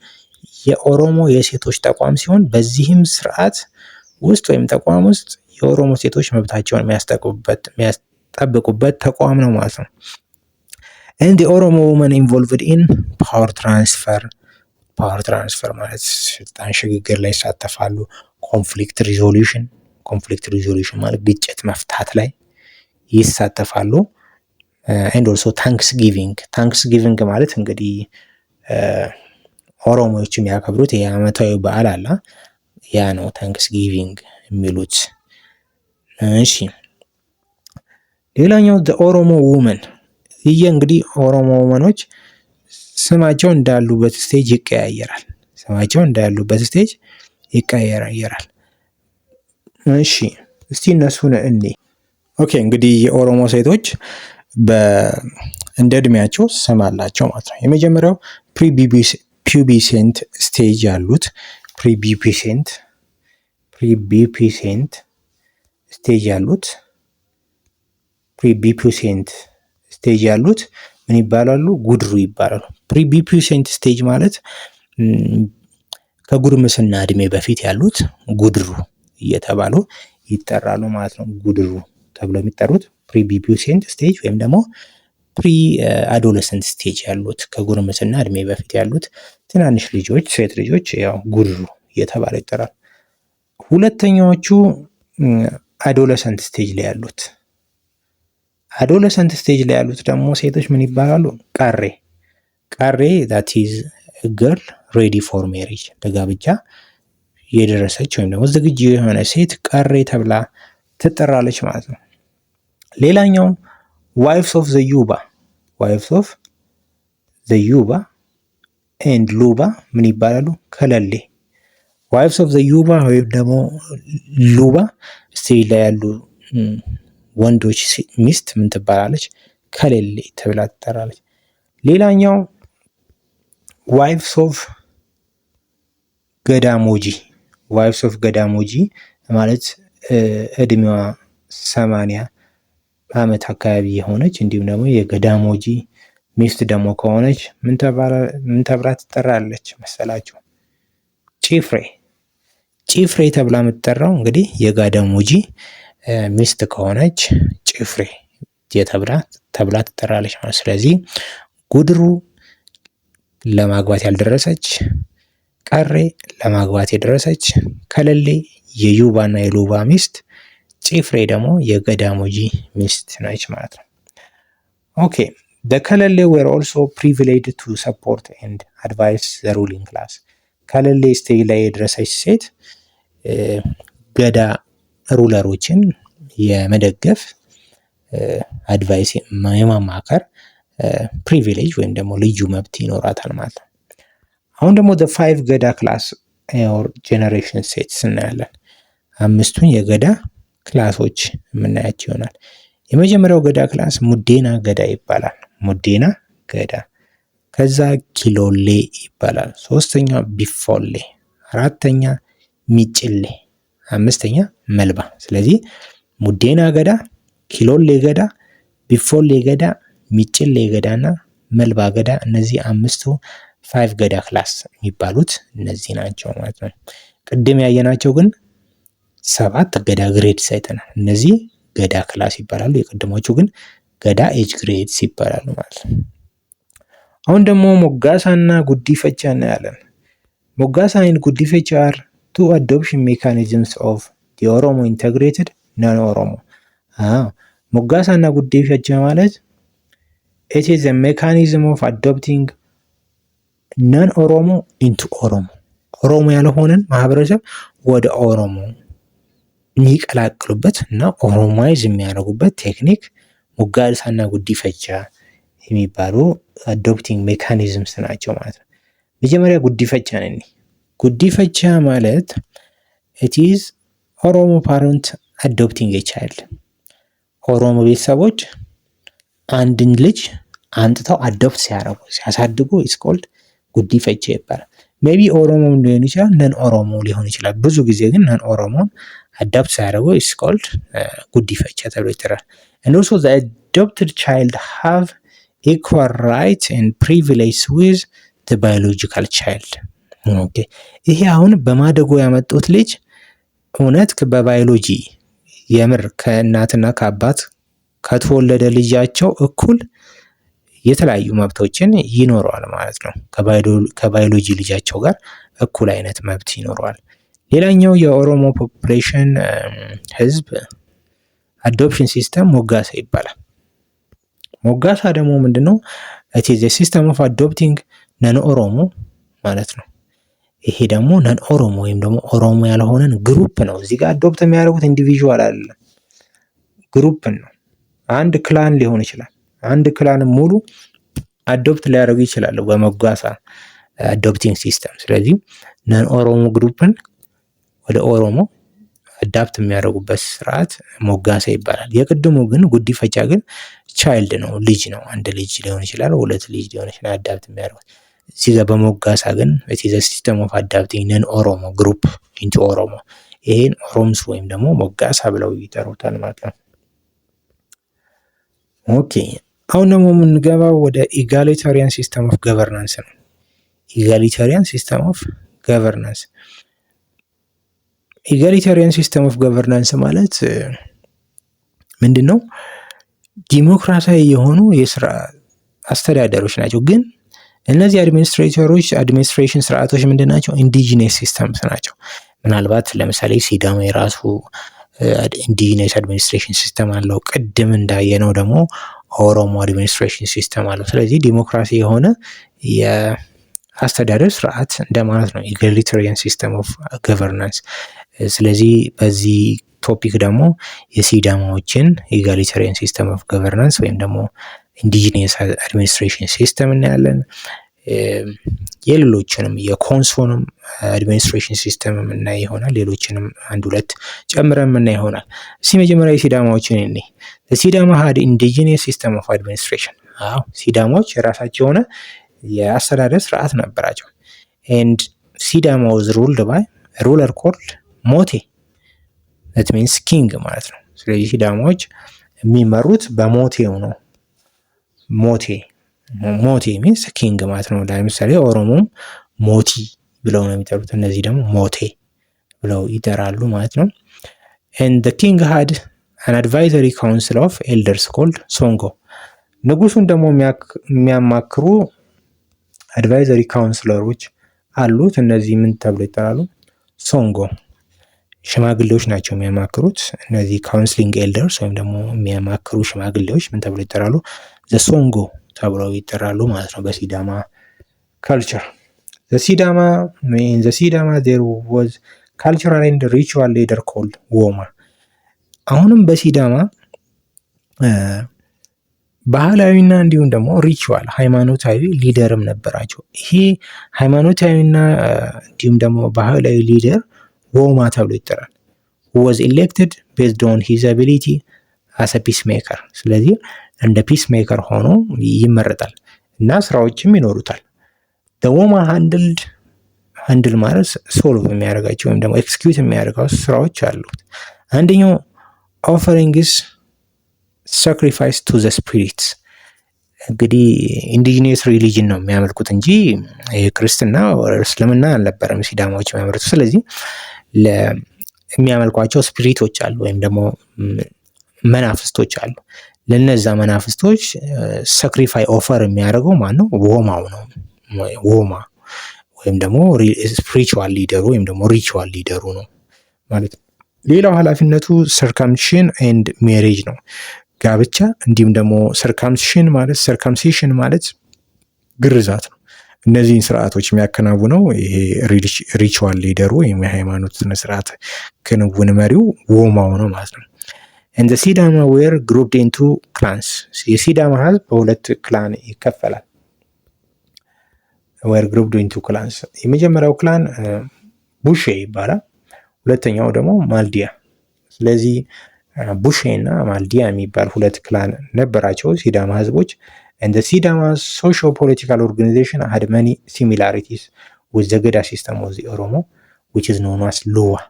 የኦሮሞ የሴቶች ተቋም ሲሆን በዚህም ስርዓት ውስጥ ወይም ተቋም ውስጥ የኦሮሞ ሴቶች መብታቸውን የሚያስጠብቁበት ተቋም ነው ማለት ነው። and the Oromo women involved in power transfer ማለት ስልጣን ሽግግር ላይ ይሳተፋሉ። ኮንፍሊክት ሪዞሉሽን ማለት ግጭት መፍታት ላይ ይሳተፋሉ። and also ታንክስጊቪንግ ማለት እንግዲህ ኦሮሞዎች የሚያከብሩት የዓመታዊ በዓል አለ። ያ ነው ታንክስጊቪንግ የሚሉት። እሺ ሌላኛው ኦሮሞ ውመን። ይህ እንግዲህ ኦሮሞ ውመኖች ስማቸው እንዳሉበት ስቴጅ ይቀያየራል። እሺ እስቲ እነሱን እኔ ኦኬ እንግዲህ የኦሮሞ ሴቶች እንደ እድሜያቸው ስም አላቸው ማለት ነው። የመጀመሪያው ፕሪቢሴንት ስቴጅ ያሉት ፕሪቢሴንት ስቴጅ ያሉት ምን ይባላሉ? ጉድሩ ይባላሉ። ፕሪቢሴንት ስቴጅ ማለት ከጉርምስና እድሜ በፊት ያሉት ጉድሩ እየተባሉ ይጠራሉ ማለት ነው። ጉድሩ ተብለው የሚጠሩት ፕሪቢሴንት ስቴጅ ወይም ደግሞ ፕሪ አዶለሰንት ስቴጅ ያሉት ከጉርምስና እድሜ በፊት ያሉት ትናንሽ ልጆች፣ ሴት ልጆች ያው ጉድሩ እየተባለ ይጠራል። ሁለተኛዎቹ አዶለሰንት ስቴጅ ላይ ያሉት ደግሞ ሴቶች ምን ይባላሉ? ቀሬ that is a girl ready for marriage ለጋብቻ የደረሰች ወይም ደግሞ ዝግጁ የሆነ ሴት ቀሬ ተብላ ትጠራለች ማለት ነው። ሌላኛው ዋይፍስ ኦፍ ዘ ዩባ ኤንድ ሉባ ምን ይባላሉ? ከለሌ። ዋይፍስ ኦፍ ዘ ዩባ ወይም ደግሞ ሉባ ስቴጅ ላይ ያሉ ወንዶች ሚስት ምን ትባላለች? ከለሌ ተብላ ትጠራለች። ሌላኛው ዋይፍስ ኦፍ ገዳሞጂ ማለት እድሜዋ 80 ዓመት አካባቢ የሆነች እንዲሁም ደግሞ የገዳሞጂ ሚስት ደግሞ ከሆነች ምን ተብላ ትጠራለች መሰላችሁ? ጭፍሬ ተብላ የምትጠራው እንግዲህ የገዳሞጂ ሚስት ከሆነች ጭፍሬ ተብላ ትጠራለች ማለት። ስለዚህ ጉድሩ ለማግባት ያልደረሰች፣ ቀሬ ለማግባት የደረሰች፣ ከለሌ የዩባና የሉባ ሚስት፣ ጭፍሬ ደግሞ የገዳሞጂ ሚስት ነች ማለት ነው። ኦኬ the ከለሌ were also privileged to support and advise the ruling class። ከለሌ ስቴጅ ላይ የደረሰች ሴት ገዳ ሩለሮችን የመደገፍ አድቫይስ የማማከር ፕሪቪሌጅ ወይም ደግሞ ልዩ መብት ይኖራታል ማለት ነው። አሁን ደግሞ the 5 ገዳ ክላስ or generation sets እናያለን። 5ቱን የገዳ ክላሶች የምናያቸው ይሆናል። የመጀመሪያው ገዳ ክላስ ሙዴና ገዳ ይባላል። ሙዴና ገዳ። ከዛ ኪሎሌ ይባላል። 3ኛ ቢፎሌ፣ 4ኛ ሚጭሌ፣ 5ኛ መልባ። ስለዚህ ሙዴና ገዳ፣ ኪሎሌ ገዳ፣ ቢፎሌ ገዳ፣ ሚጭሌ ገዳ እና መልባ ገዳ እነዚህ 5 ገዳ ክላስ የሚባሉት እነዚህ ናቸው ማለት ነው። ቅድም ያየናቸው ግን 7 ገዳ ግሬድስ አይተናል። እነዚህ ገዳ ክላስ ይባላሉ። የቅድሞቹ ግን ገዳ ኤጅ ግሬድስ ይባላሉ ማለት ነው። አሁን ደግሞ ሞጋሳና ጉዲፈቻ እናያለን። ሞጋሳ and ጉዲፈቻ are 2 adoption mechanisms of the Oromo integrated non-Oromo። ሞጋሳና ጉዲፈቻ ማለት it is a mechanism of adopting ነን ኦሮሞ ኢንቱ ኦሮሞ፣ ኦሮሞ ያልሆነን ማህበረሰብ ወደ ኦሮሞ የሚቀላቅሉበት እና ኦሮማይዝ የሚያደርጉበት ቴክኒክ ሙጋሳና ጉዲፈቻ የሚባሉ አዶፕቲንግ ሜካኒዝምስ ናቸው ማለት ነው። መጀመሪያ ጉዲፈቻ ነን። ጉዲፈቻ ማለት it is ኦሮሞ ፓረንት አዶፕቲንግ ኤ ቻይልድ፣ ኦሮሞ ቤተሰቦች አንድን ልጅ አምጥተው አዶፕት ሲያሳድጉ ኢትስ ኮልድ ጉዲፈቻ ይባላል። ሜቢ ኦሮሞም ሊሆን ይችላል፣ ነን ኦሮሞ ሊሆን ይችላል። ብዙ ጊዜ ግን ነን ኦሮሞን አዳፕት ሲያደርጉ ኢትስ ኮልድ ጉዲፈቻ ተብሎ ይጠራል። and also the adopted child have equal rights and privileges with the biological child። ኦኬ ይሄ አሁን በማደጎ ያመጡት ልጅ እውነት በባዮሎጂ የምር ከእናትና ከአባት ከተወለደ ልጃቸው እኩል የተለያዩ መብቶችን ይኖረዋል ማለት ነው። ከባዮሎጂ ልጃቸው ጋር እኩል አይነት መብት ይኖረዋል። ሌላኛው የኦሮሞ ፖፑሌሽን ህዝብ አዶፕሽን ሲስተም ሞጋሳ ይባላል። ሞጋሳ ደግሞ ምንድነው? it is a system of adopting ነን ኦሮሞ ማለት ነው። ይሄ ደግሞ ነን ኦሮሞ ወይም ደግሞ ኦሮሞ ያልሆነን ግሩፕ ነው። እዚህ ጋር አዶፕት የሚያደርጉት ኢንዲቪዥዋል አይደለም፣ ግሩፕን ነው። አንድ ክላን ሊሆን ይችላል። አንድ ክላን ሙሉ አዶፕት ሊያደርጉ ይችላሉ በሞጋሳ አዶፕቲንግ ሲስተም። ስለዚህ ነን ኦሮሞ ግሩፕን ወደ ኦሮሞ አዳፕት የሚያደርጉበት ስርዓት ሞጋሳ ይባላል። የቅድሙ ግን ጉዲፈቻ ግን ቻይልድ ነው፣ ልጅ ነው። አንድ ልጅ ሊሆን ይችላል፣ ሁለት ልጅ ሊሆን ይችላል አዳፕት የሚያደርጉት። እዚህ ጋር በሞጋሳ ግን it is a system of adapting ነን ኦሮሞ ግሩፕ ኢንቱ ኦሮሞ። ይሄን ኦሮምስ ወይም ደግሞ ሞጋሳ ብለው ይጠሩታል ማለት ነው። ኦኬ አሁን ደግሞ የምንገባው ወደ ኢጋሊታሪያን ሲስተም ኦፍ ገቨርናንስ ነው። ኢጋሊታሪያን ሲስተም ኦፍ ገቨርናንስ ኢጋሊታሪያን ሲስተም ኦፍ ገቨርናንስ ማለት ምንድን ነው? ዲሞክራሲያዊ የሆኑ የስራ አስተዳደሮች ናቸው። ግን እነዚህ አድሚኒስትሬሽን ስርዓቶች ምንድን ናቸው? ኢንዲጂነስ ሲስተምስ ናቸው። ምናልባት ለምሳሌ ሲዳማ የራሱ ኢንዲጂነስ አድሚኒስትሬሽን ሲስተም አለው። ቅድም እንዳየነው ደግሞ ኦሮሞ አድሚኒስትሬሽን ሲስተም አለው። ስለዚህ ዲሞክራሲ የሆነ የአስተዳደር ስርዓት እንደማለት ነው ኢጋሊታሪያን ሲስተም ኦፍ ገቨርናንስ። ስለዚህ በዚህ ቶፒክ ደግሞ የሲዳማዎችን ኢጋሊታሪያን ሲስተም ኦፍ ገቨርናንስ ወይም ደግሞ ኢንዲጂነስ አድሚኒስትሬሽን ሲስተም እናያለን። የሌሎችንም የኮንሶንም አድሚኒስትሬሽን ሲስተም የምናይ ይሆናል። ሌሎችንም አንድ ሁለት ጨምረን የምናይ ይሆናል። እስኪ መጀመሪያ የሲዳማዎችን እኔ ሲዳማ ሀድ ኢንዲጂነስ ሲስተም ኦፍ አድሚኒስትሬሽን። አዎ ሲዳማዎች የራሳቸው የሆነ የአስተዳደር ስርዓት ነበራቸው። ኤንድ ሲዳማ ዋዝ ሩልድ ባይ ሩለር ኮልድ ሞቴ that means ኪንግ ማለት ነው። ስለዚህ ሲዳማዎች የሚመሩት በሞቴው ነው። ሞቴ ሚንስ ኪንግ ማለት ነው። ለምሳሌ ኦሮሞም ሞቲ ብለው ነው የሚጠሩት፣ እነዚህ ደግሞ ሞቴ ብለው ይጠራሉ ማለት ነው። and the king had an advisory council of elders called ሶንጎ። ንጉሱን ደግሞ የሚያማክሩ አድቫይዘሪ ካውንስለሮች አሉት። እነዚህ ምን ተብለው ይጠራሉ? ሶንጎ። ሽማግሌዎች ናቸው የሚያማክሩት። እነዚህ ካውንስሊንግ ኤልደርስ ወይም ደግሞ የሚያማክሩ ሽማግሌዎች ምን ተብለው ይጠራሉ? ዘሶንጎ ተብለው ይጠራሉ ማለት ነው በሲዳማ ካልቸር። ዘሲዳማ there was cultural and ritual leader called ወማ። አሁንም በሲዳማ ባህላዊና እንዲሁም ደግሞ ሪቹዋል ሃይማኖታዊ ሊደርም ነበራቸው። ይሄ ሃይማኖታዊና እንዲሁም ደግሞ ባህላዊ ሊደር ወማ ተብሎ ይጠራል። who was elected based on his ability as a peacemaker። ስለዚህ እንደ ፒስሜከር ሆኖ ይመረጣል እና ስራዎችም ይኖሩታል። ወማ ሃንድል ማለት ሶልቭ የሚያደርጋቸው ወይም ደግሞ ኤክስኪዩት የሚያደርጋቸው ስራዎች አሉት። አንደኛው ኦፈሪንግስ ሳክሪፋይስ ቱ ዘ ስፒሪትስ። እንግዲህ ኢንዲጂነስ ሪሊጅን ነው የሚያመልኩት እንጂ ክርስትና እስልምና አልነበረም ሲዳማዎች የሚያመልኩት። ስለዚህ የሚያመልኳቸው ስፒሪቶች አሉ ወይም ደግሞ መናፍስቶች አሉ። ለነዛ መናፍስቶች ሳክሪፋይ ኦፈር የሚያደርገው ማን ነው? ወማው ነው። ወማ ወይም ደግሞ ስፒሪቹዋል ሊደሩ ወይም ደግሞ ሪቹዋል ሊደሩ ነው ማለት ነው። ሌላው ኃላፊነቱ ሰርከምሲሽን ኤንድ ሜሬጅ ነው፣ ጋብቻ እንዲሁም ደግሞ ሰርከምሲሽን ማለት ግርዛት ነው። እነዚህን ስርዓቶች የሚያከናውነው ይሄ ሪቹዋል ሊደሩ ወይም የሃይማኖት ስነ ስርዓት ክንውን መሪው ወማው ነው ማለት ነው። እንደ ሲዳማ ዌር ግሩፕድ ኢንቱ ክላንስ የሲዳማ ህዝብ በሁለት ክላን ይከፈላል። ዌር ግሩፕድ ኢንቱ ክላንስ የመጀመሪያው ክላን ቡሼ ይባላል። ሁለተኛው ደግሞ ማልዲያ። ስለዚህ ቡሼ እና ማልዲያ የሚባል ሁለት ክላን ነበራቸው ሲዳማ ህዝቦች። and the Sidama socio-political organization had many similarities with the ገዳ system of the Oromo which is known as Luwa።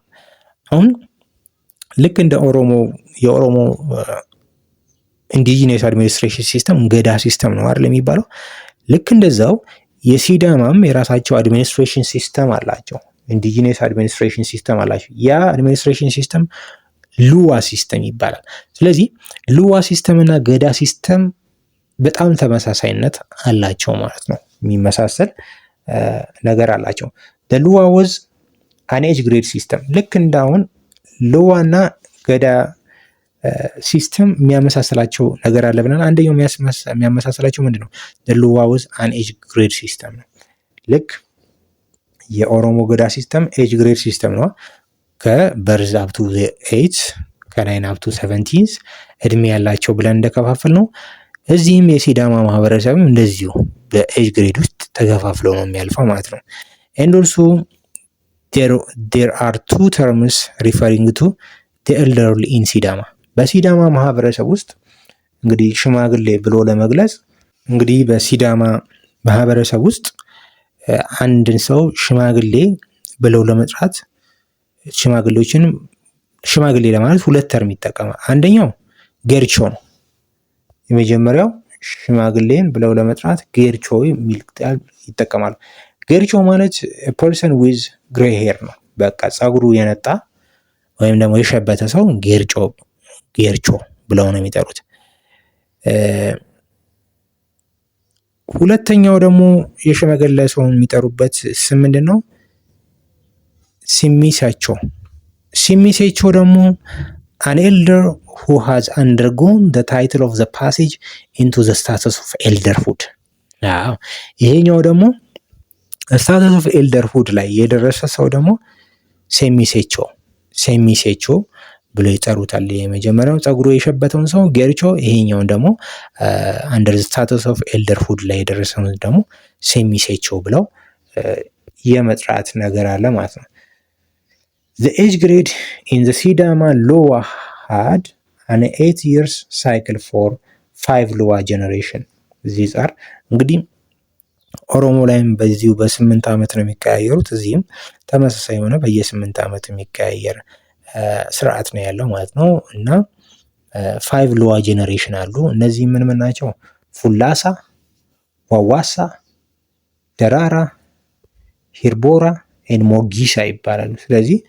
አሁን ልክ እንደ የኦሮሞ ኢንዲጂነስ አድሚኒስትሬሽን ሲስተም ገዳ ሲስተም ነው አይደል የሚባለው። ልክ እንደዛው የሲዳማም የራሳቸው አድሚኒስትሬሽን ሲስተም አላቸው። ኢንዲጂነስ አድሚኒስትሬሽን ሲስተም አላቸው። ያ አድሚኒስትሬሽን ሲስተም ሉዋ ሲስተም ይባላል። ስለዚህ ሉዋ ሲስተም እና ገዳ ሲስተም በጣም ተመሳሳይነት አላቸው ማለት ነው። የሚመሳሰል ነገር አላቸው። ሉዋ was an age grade system ልክ እንዳሁን ሉዋ እና ገዳ ሲስተም የሚያመሳሰላቸው ነገር አለ ብለን አንደኛው የሚያመሳሰላቸው ምንድን ነው? ሉዋ was an age grade system ነው። ልክ የኦሮሞ ገዳ ሲስተም ኤጅ ግሬድ ሲስተም ነው። ከበርዝ አፕቱ 8 ከ9 አፕቱ 17 እድሜ ያላቸው ብለን እንደከፋፈል ነው። እዚህም የሲዳማ ማህበረሰብም እንደዚሁ በኤጅ ግሬድ ውስጥ ተከፋፍለው ነው የሚያልፈው ማለት ነው። and also there are two terms referring to the elderly in ሲዳማ በሲዳማ ማህበረሰብ ውስጥ እንግዲህ ሽማግሌ ብሎ ለመግለጽ እንግዲህ በሲዳማ ማህበረሰብ ውስጥ አንድን ሰው ሽማግሌ ብለው ለመጥራት ሽማግሌዎችን ሽማግሌ ለማለት ሁለት ተርም ይጠቀማል። አንደኛው ጌርቾ ነው። የመጀመሪያው ሽማግሌን ብለው ለመጥራት ጌርቾ የሚል ቃል ይጠቀማሉ። ጌርቾ ማለት ፐርሰን ዊዝ ግሬ ሄር ነው። በቃ ጸጉሩ የነጣ ወይም ደግሞ የሸበተ ሰው ጌርቾ ብለው ነው የሚጠሩት። ሁለተኛው ደግሞ የሸመገለ ሰውን የሚጠሩበት ስም ምንድን ነው? ሲሚሴቾ ደግሞ an elder who has undergone the title of the passage into the status of elderhood። ይሄኛው ደግሞ status of elderhood ላይ የደረሰ ሰው ደግሞ ሴሚሴቾ ብሎ ይጠሩታል። የመጀመሪያው ጸጉሩ የሸበተውን ሰው ጌርቾ፣ ይሄኛውን ደግሞ under the status of elderhood ላይ የደረሰውን ደግሞ ሴሚሴቾ ብለው የመጥራት ነገር አለ ማለት ነው። The age grade in the Sidama Lowa had an 8 years cycle for 5 Lowa generation። these are እንግዲህ ኦሮሞ ላይም በዚሁ በ8 ዓመት ነው የሚቀያየሩት። እዚህም ተመሳሳይ የሆነ በየ8 ዓመት የሚቀያየር ስርዓት ነው ያለው ማለት ነው። እና 5 ሎዋ ጄኔሬሽን አሉ። እነዚህ ምን ናቸው? ፉላሳ፣ ዋዋሳ፣ ደራራ፣ ሂርቦራ ኤን ሞጊሳ ይባላሉ። ስለዚህ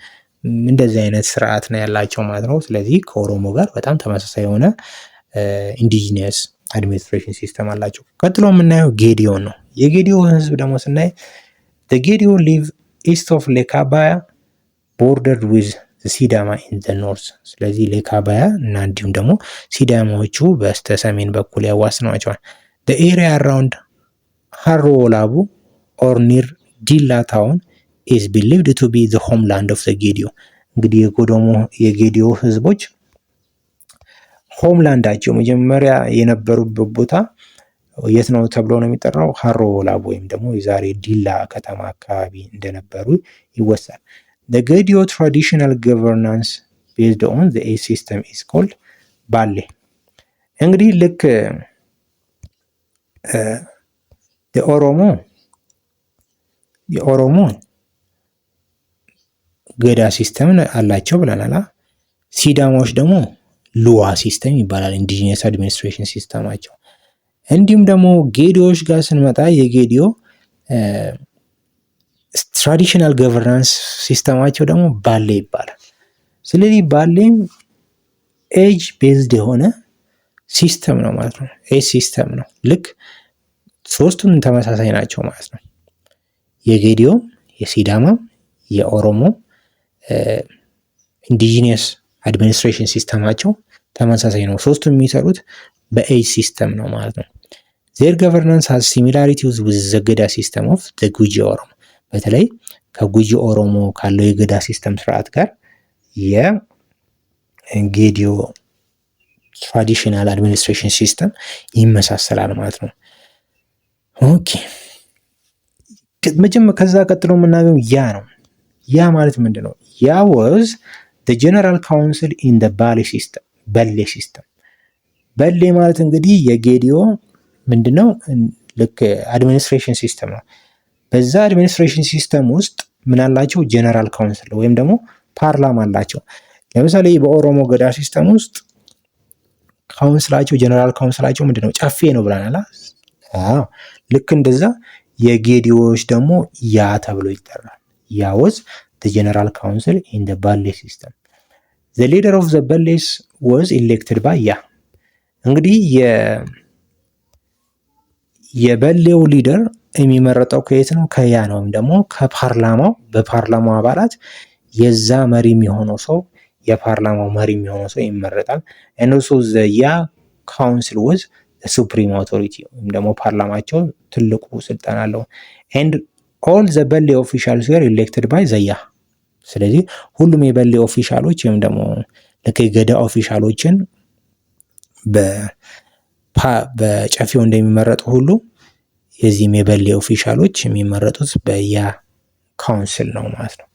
እንደዚህ አይነት ስርዓት ነው ያላቸው ማለት ነው። ስለዚህ ከኦሮሞ ጋር በጣም ተመሳሳይ የሆነ ኢንዲጂነስ አድሚኒስትሬሽን ሲስተም አላቸው። ቀጥሎ የምናየው ጌዲዮን ነው። የጌዲዮ ህዝብ ደግሞ ስናይ ጌዲዮ ሊቭ ኢስት ኦፍ ሌካባያ ቦርደርድ ዊዝ ሲዳማ ኢን ዘ ኖርዝ። ስለዚህ ሌካባያ እና እንዲሁም ደግሞ ሲዳማዎቹ በስተ ሰሜን በኩል ያዋስኗቸዋል። ኤሪያ አራውንድ ሃሮ ወላቡ ኦር ኒር ዲላ ታውን is believed to be the homeland of the ጌዲዮ። እንግዲህ የጌዲዮ ህዝቦች ሆምላንዳቸው መጀመሪያ የነበሩበት ቦታ የት ነው ተብሎ ነው የሚጠራው? ሃሮ ወላቡ ወይም ደግሞ የዛሬ ዲላ ከተማ አካባቢ እንደነበሩ ይወሳል። the ጌዲዮ traditional governance based on the age system is called ባሌ። እንግዲህ ልክ የኦሮሞ ገዳ ሲስተም አላቸው ብለናል። ሲዳማዎች ደግሞ ሉዋ ሲስተም ይባላል፣ ኢንዲጂነስ አድሚኒስትሬሽን ሲስተማቸው። እንዲሁም ደግሞ ጌዲዮዎች ጋር ስንመጣ የጌዲዮ ትራዲሽናል ገቨርናንስ ሲስተማቸው ደግሞ ባሌ ይባላል። ስለዚህ ባሌም ኤጅ ቤዝድ የሆነ ሲስተም ነው ማለት ነው። ኤጅ ሲስተም ነው። ልክ ሶስቱም ተመሳሳይ ናቸው ማለት ነው። የጌዲዮ፣ የሲዳማም፣ የኦሮሞ ኢንዲጂነስ አድሚኒስትሬሽን ሲስተማቸው ተመሳሳይ ነው። ሶስቱም የሚሰሩት በኤጅ ሲስተም ነው ማለት ነው። ዜር ገቨርናንስ ሃዝ ሲሚላሪቲስ ዊዝ ዘ ገዳ ሲስተም ኦፍ ዘ ጉጂ ኦሮሞ። በተለይ ከጉጂ ኦሮሞ ካለው የገዳ ሲስተም ስርዓት ጋር የጌዲዮ ትራዲሽናል አድሚኒስትሬሽን ሲስተም ይመሳሰላል ማለት ነው። ኦኬ ከዛ ቀጥሎ የምናገኘው ያ ነው። ያ ማለት ምንድን ነው? ያ ወዝ the general council in the ባሌ ሲስተም በሌ ሲስተም። በሌ ማለት እንግዲህ የጌዲዮ ምንድነው ልክ አድሚኒስትሬሽን ሲስተም ነው። በዛ አድሚኒስትሬሽን ሲስተም ውስጥ ምን አላቸው? ጀነራል ካውንስል ወይም ደግሞ ፓርላማ አላቸው። ለምሳሌ በኦሮሞ ገዳ ሲስተም ውስጥ ካውንስላቸው ጀነራል ካውንስላቸው ምንድነው? ጨፌ ነው ብለናል። አዎ ልክ እንደዛ የጌዲዮዎች ደግሞ ያ ተብሎ ይጠራል። ያ ወዝ the general council in the ባሌ system. the leader of the ባሌስ was elected by ያ። እንግዲህ የበሌው ሊደር የሚመረጠው ከየት ነው? ከያ ነው፣ ወይም ደግሞ ከፓርላማው በፓርላማው አባላት የዛ መሪ የሚሆነው ሰው የፓርላማው መሪ የሚሆነው ሰው ይመረጣል። and also the ያ council was the supreme authority ወይም ደግሞ ፓርላማቸው ትልቁ ስልጣን አለው። and all the በሌ officials were elected by the ያ። ስለዚህ ሁሉም የበሌ ኦፊሻሎች ወይም ደግሞ ልክ የገዳ ኦፊሻሎችን በጨፌው እንደሚመረጡ ሁሉ የዚህም የበሌ ኦፊሻሎች የሚመረጡት በያ ካውንስል ነው ማለት ነው።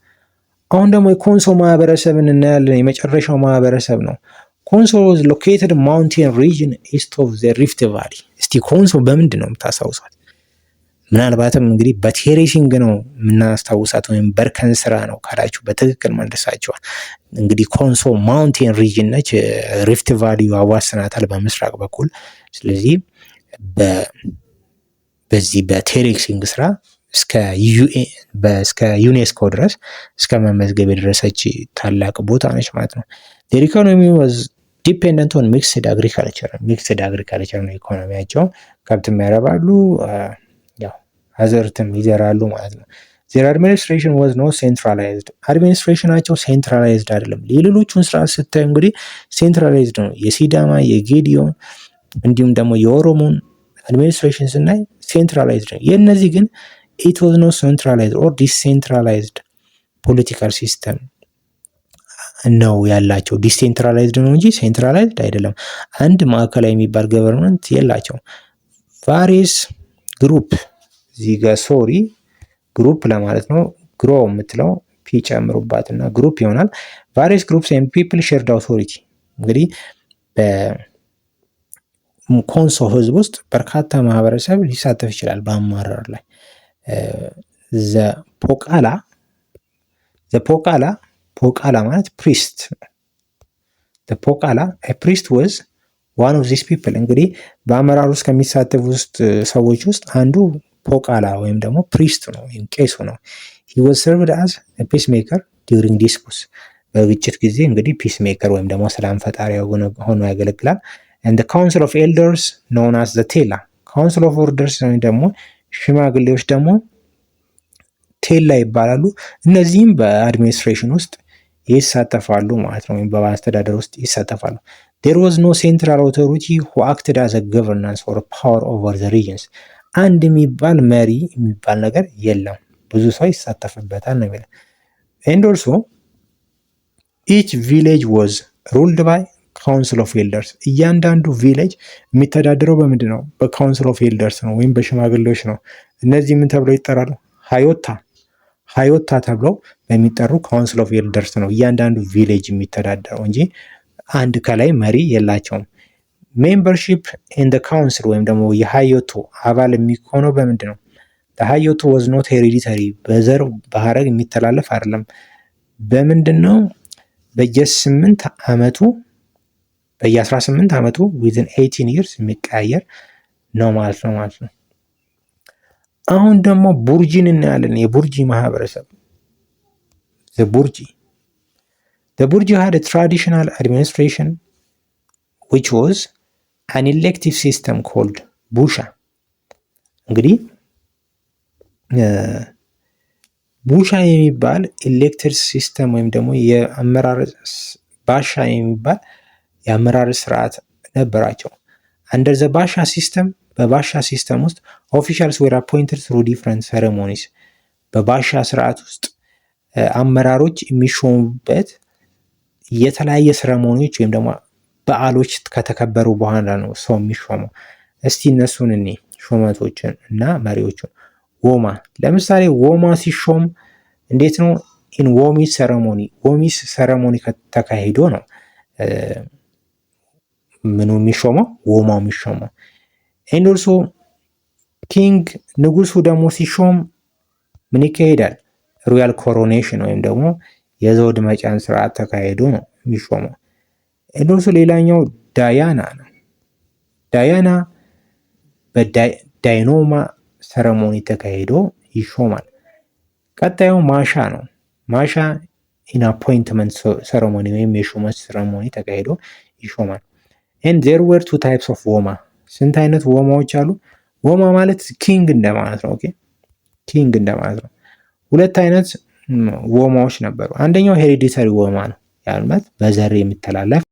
አሁን ደግሞ የኮንሶ ማህበረሰብን እናያለን። የመጨረሻው ማህበረሰብ ነው። ኮንሶ was located mountain region east of the rift valley። እስቲ ኮንሶ በምንድን ነው የምታስታውሷት? ምናልባትም እንግዲህ በቴሬሲንግ ነው የምናስታውሳት ወይም በርከን ስራ ነው ካላችሁ በትክክል መልሳችኋል። እንግዲህ ኮንሶ ማውንቴን ሪጅን ነች። ሪፍት ቫሊ አዋስናታል በምስራቅ በኩል። ስለዚህ በዚህ በቴሬሲንግ ስራ እስከ ዩኔስኮ ድረስ እስከ መመዝገብ የደረሰች ታላቅ ቦታ ነች ማለት ነው። ኢኮኖሚ was dependent on mixed agriculture ነው ኢኮኖሚያቸው። ከብትም ያረባሉ፣ አዘርትም ይዘራሉ ማለት ነው። their administration was not centralized። አድሚኒስትሬሽናቸው ሴንትራላይዝድ አይደለም። የሌሎቹን ስርዓት ስታዩ እንግዲህ ሴንትራላይዝድ ነው። የሲዳማ የጌዲዮን እንዲሁም ደግሞ የኦሮሞን አድሚኒስትሬሽን ስናይ ሴንትራላይዝድ ነው። የእነዚህ ግን it was not centralized or decentralized political system ነው ያላቸው። ዲሴንትራላይዝድ ነው እንጂ ሴንትራላይዝድ አይደለም። አንድ ማዕከላዊ የሚባል ገቨርንመንት የላቸው። ቫሪየስ ግሩፕ እዚህ ጋር ሶሪ ግሩፕ ለማለት ነው። ግሮ የምትለው ፒ ጨምሩባትና ግሩፕ ይሆናል። ቫሪየስ ግሩፕስ ኤንድ ፒፕል ሼርድ አውቶሪቲ። እንግዲህ በኮንሶ ህዝብ ውስጥ በርካታ ማህበረሰብ ሊሳተፍ ይችላል በአመራር ላይ። ፖቃላ ማለት ፕሪስት። ፖቃላ ፕሪስት ወዝ ዋን ኦፍ ዚስ ፒፕል። እንግዲህ በአመራር ውስጥ ከሚሳተፉ ውስጥ ሰዎች ውስጥ አንዱ ፖቃላ ወይም ደግሞ ፕሪስት ነው ወይም ቄሱ ነው። he was served as a peacemaker during disputes። በግጭት ጊዜ እንግዲህ ፒስሜከር ወይም ደግሞ ሰላም ፈጣሪ ሆኖ ያገለግላል። and the council of elders known as the ቴላ። council of elders ወይም ደግሞ ሽማግሌዎች ደግሞ ቴላ ይባላሉ። እነዚህም በአድሚኒስትሬሽን ውስጥ ይሳተፋሉ ማለት ነው፣ ወይም በአስተዳደር ውስጥ ይሳተፋሉ። there was no central authority who acted as a governance or power over the regions። አንድ የሚባል መሪ የሚባል ነገር የለም፣ ብዙ ሰው ይሳተፍበታል ነው የሚለው። and also each village was ruled by council of elders። እያንዳንዱ ቪሌጅ የሚተዳደረው በምንድን ነው? በካውንስል ኦፍ ኤልደርስ ነው ወይም በሽማግሌዎች ነው። እነዚህ ምን ተብለው ይጠራሉ? ሀዮታ ተብለው በሚጠሩ ካውንስል ኦፍ ኤልደርስ ነው እያንዳንዱ ቪሌጅ የሚተዳደረው እንጂ አንድ ከላይ መሪ የላቸውም። ሜምበርሺፕ ኢን ዘ ካውንስል ወይም ደግሞ የሀዮቶ አባል የሚሆነው በምንድን ነው? ሀዮቶ ወዝ ኖት ሄሪዲተሪ፣ በዘር በሀረግ የሚተላለፍ አይደለም። በምንድን ነው? በየ18 ዓመቱ ዊዝን 18 ይርስ የሚቀያየር ነው ማለት ነው። አሁን ደግሞ ቡርጂን እናያለን። የቡርጂ ማህበረሰብ the Burji had a traditional administration which was an elective system called ቡሻ። እንግዲህ ቡሻ የሚባል ኤሌክትድ ሲስተም ወይም ደግሞ ባሻ የሚባል የአመራር ስርዓት ነበራቸው። አንደር ዘ ባሻ ሲስተም በባሻ ሲስተም ውስጥ ኦፊሻልስ ዌር አፖይንትድ ትሩ ዲፍረንት ሴሬሞኒስ በባሻ ስርዓት ውስጥ አመራሮች የሚሾሙበት የተለያየ ሴሬሞኒዎች ወይም ደግሞ በዓሎች ከተከበሩ በኋላ ነው ሰው የሚሾመው። እስቲ እነሱን እኔ ሹመቶችን እና መሪዎችን ወማ ለምሳሌ ወማ ሲሾም እንዴት ነው? ኢን ወሚስ ሴሬሞኒ ወሚስ ሴሬሞኒ ተካሂዶ ነው ምኑ የሚሾመው ወማው የሚሾመው። ኤንድ ኦልሶ ኪንግ ንጉሱ ደግሞ ሲሾም ምን ይካሄዳል? ሮያል ኮሮኔሽን ወይም ደግሞ የዘውድ መጫን ስርዓት ተካሂዶ ነው የሚሾመው። ኤንድ ኦልሶ ሌላኛው ዳያና ነው። ዳያና በዳይኖማ ሴሬሞኒ ተካሂዶ ይሾማል። ቀጣዩ ማሻ ነው። ማሻ ኢን አፖይንትመንት ሴሬሞኒ ወይም የሹመት ሴሬሞኒ ተካሂዶ ይሾማል። and there were two types of ወማ። ስንት አይነት ወማዎች አሉ? ወማ ማለት ኪንግ እንደማለት ነው። ኦኬ ኪንግ እንደማለት ነው። ሁለት አይነት ወማዎች ነበሩ። አንደኛው ሄሬዲተሪ ወማ ነው። ያልማት በዘር የሚተላለፍ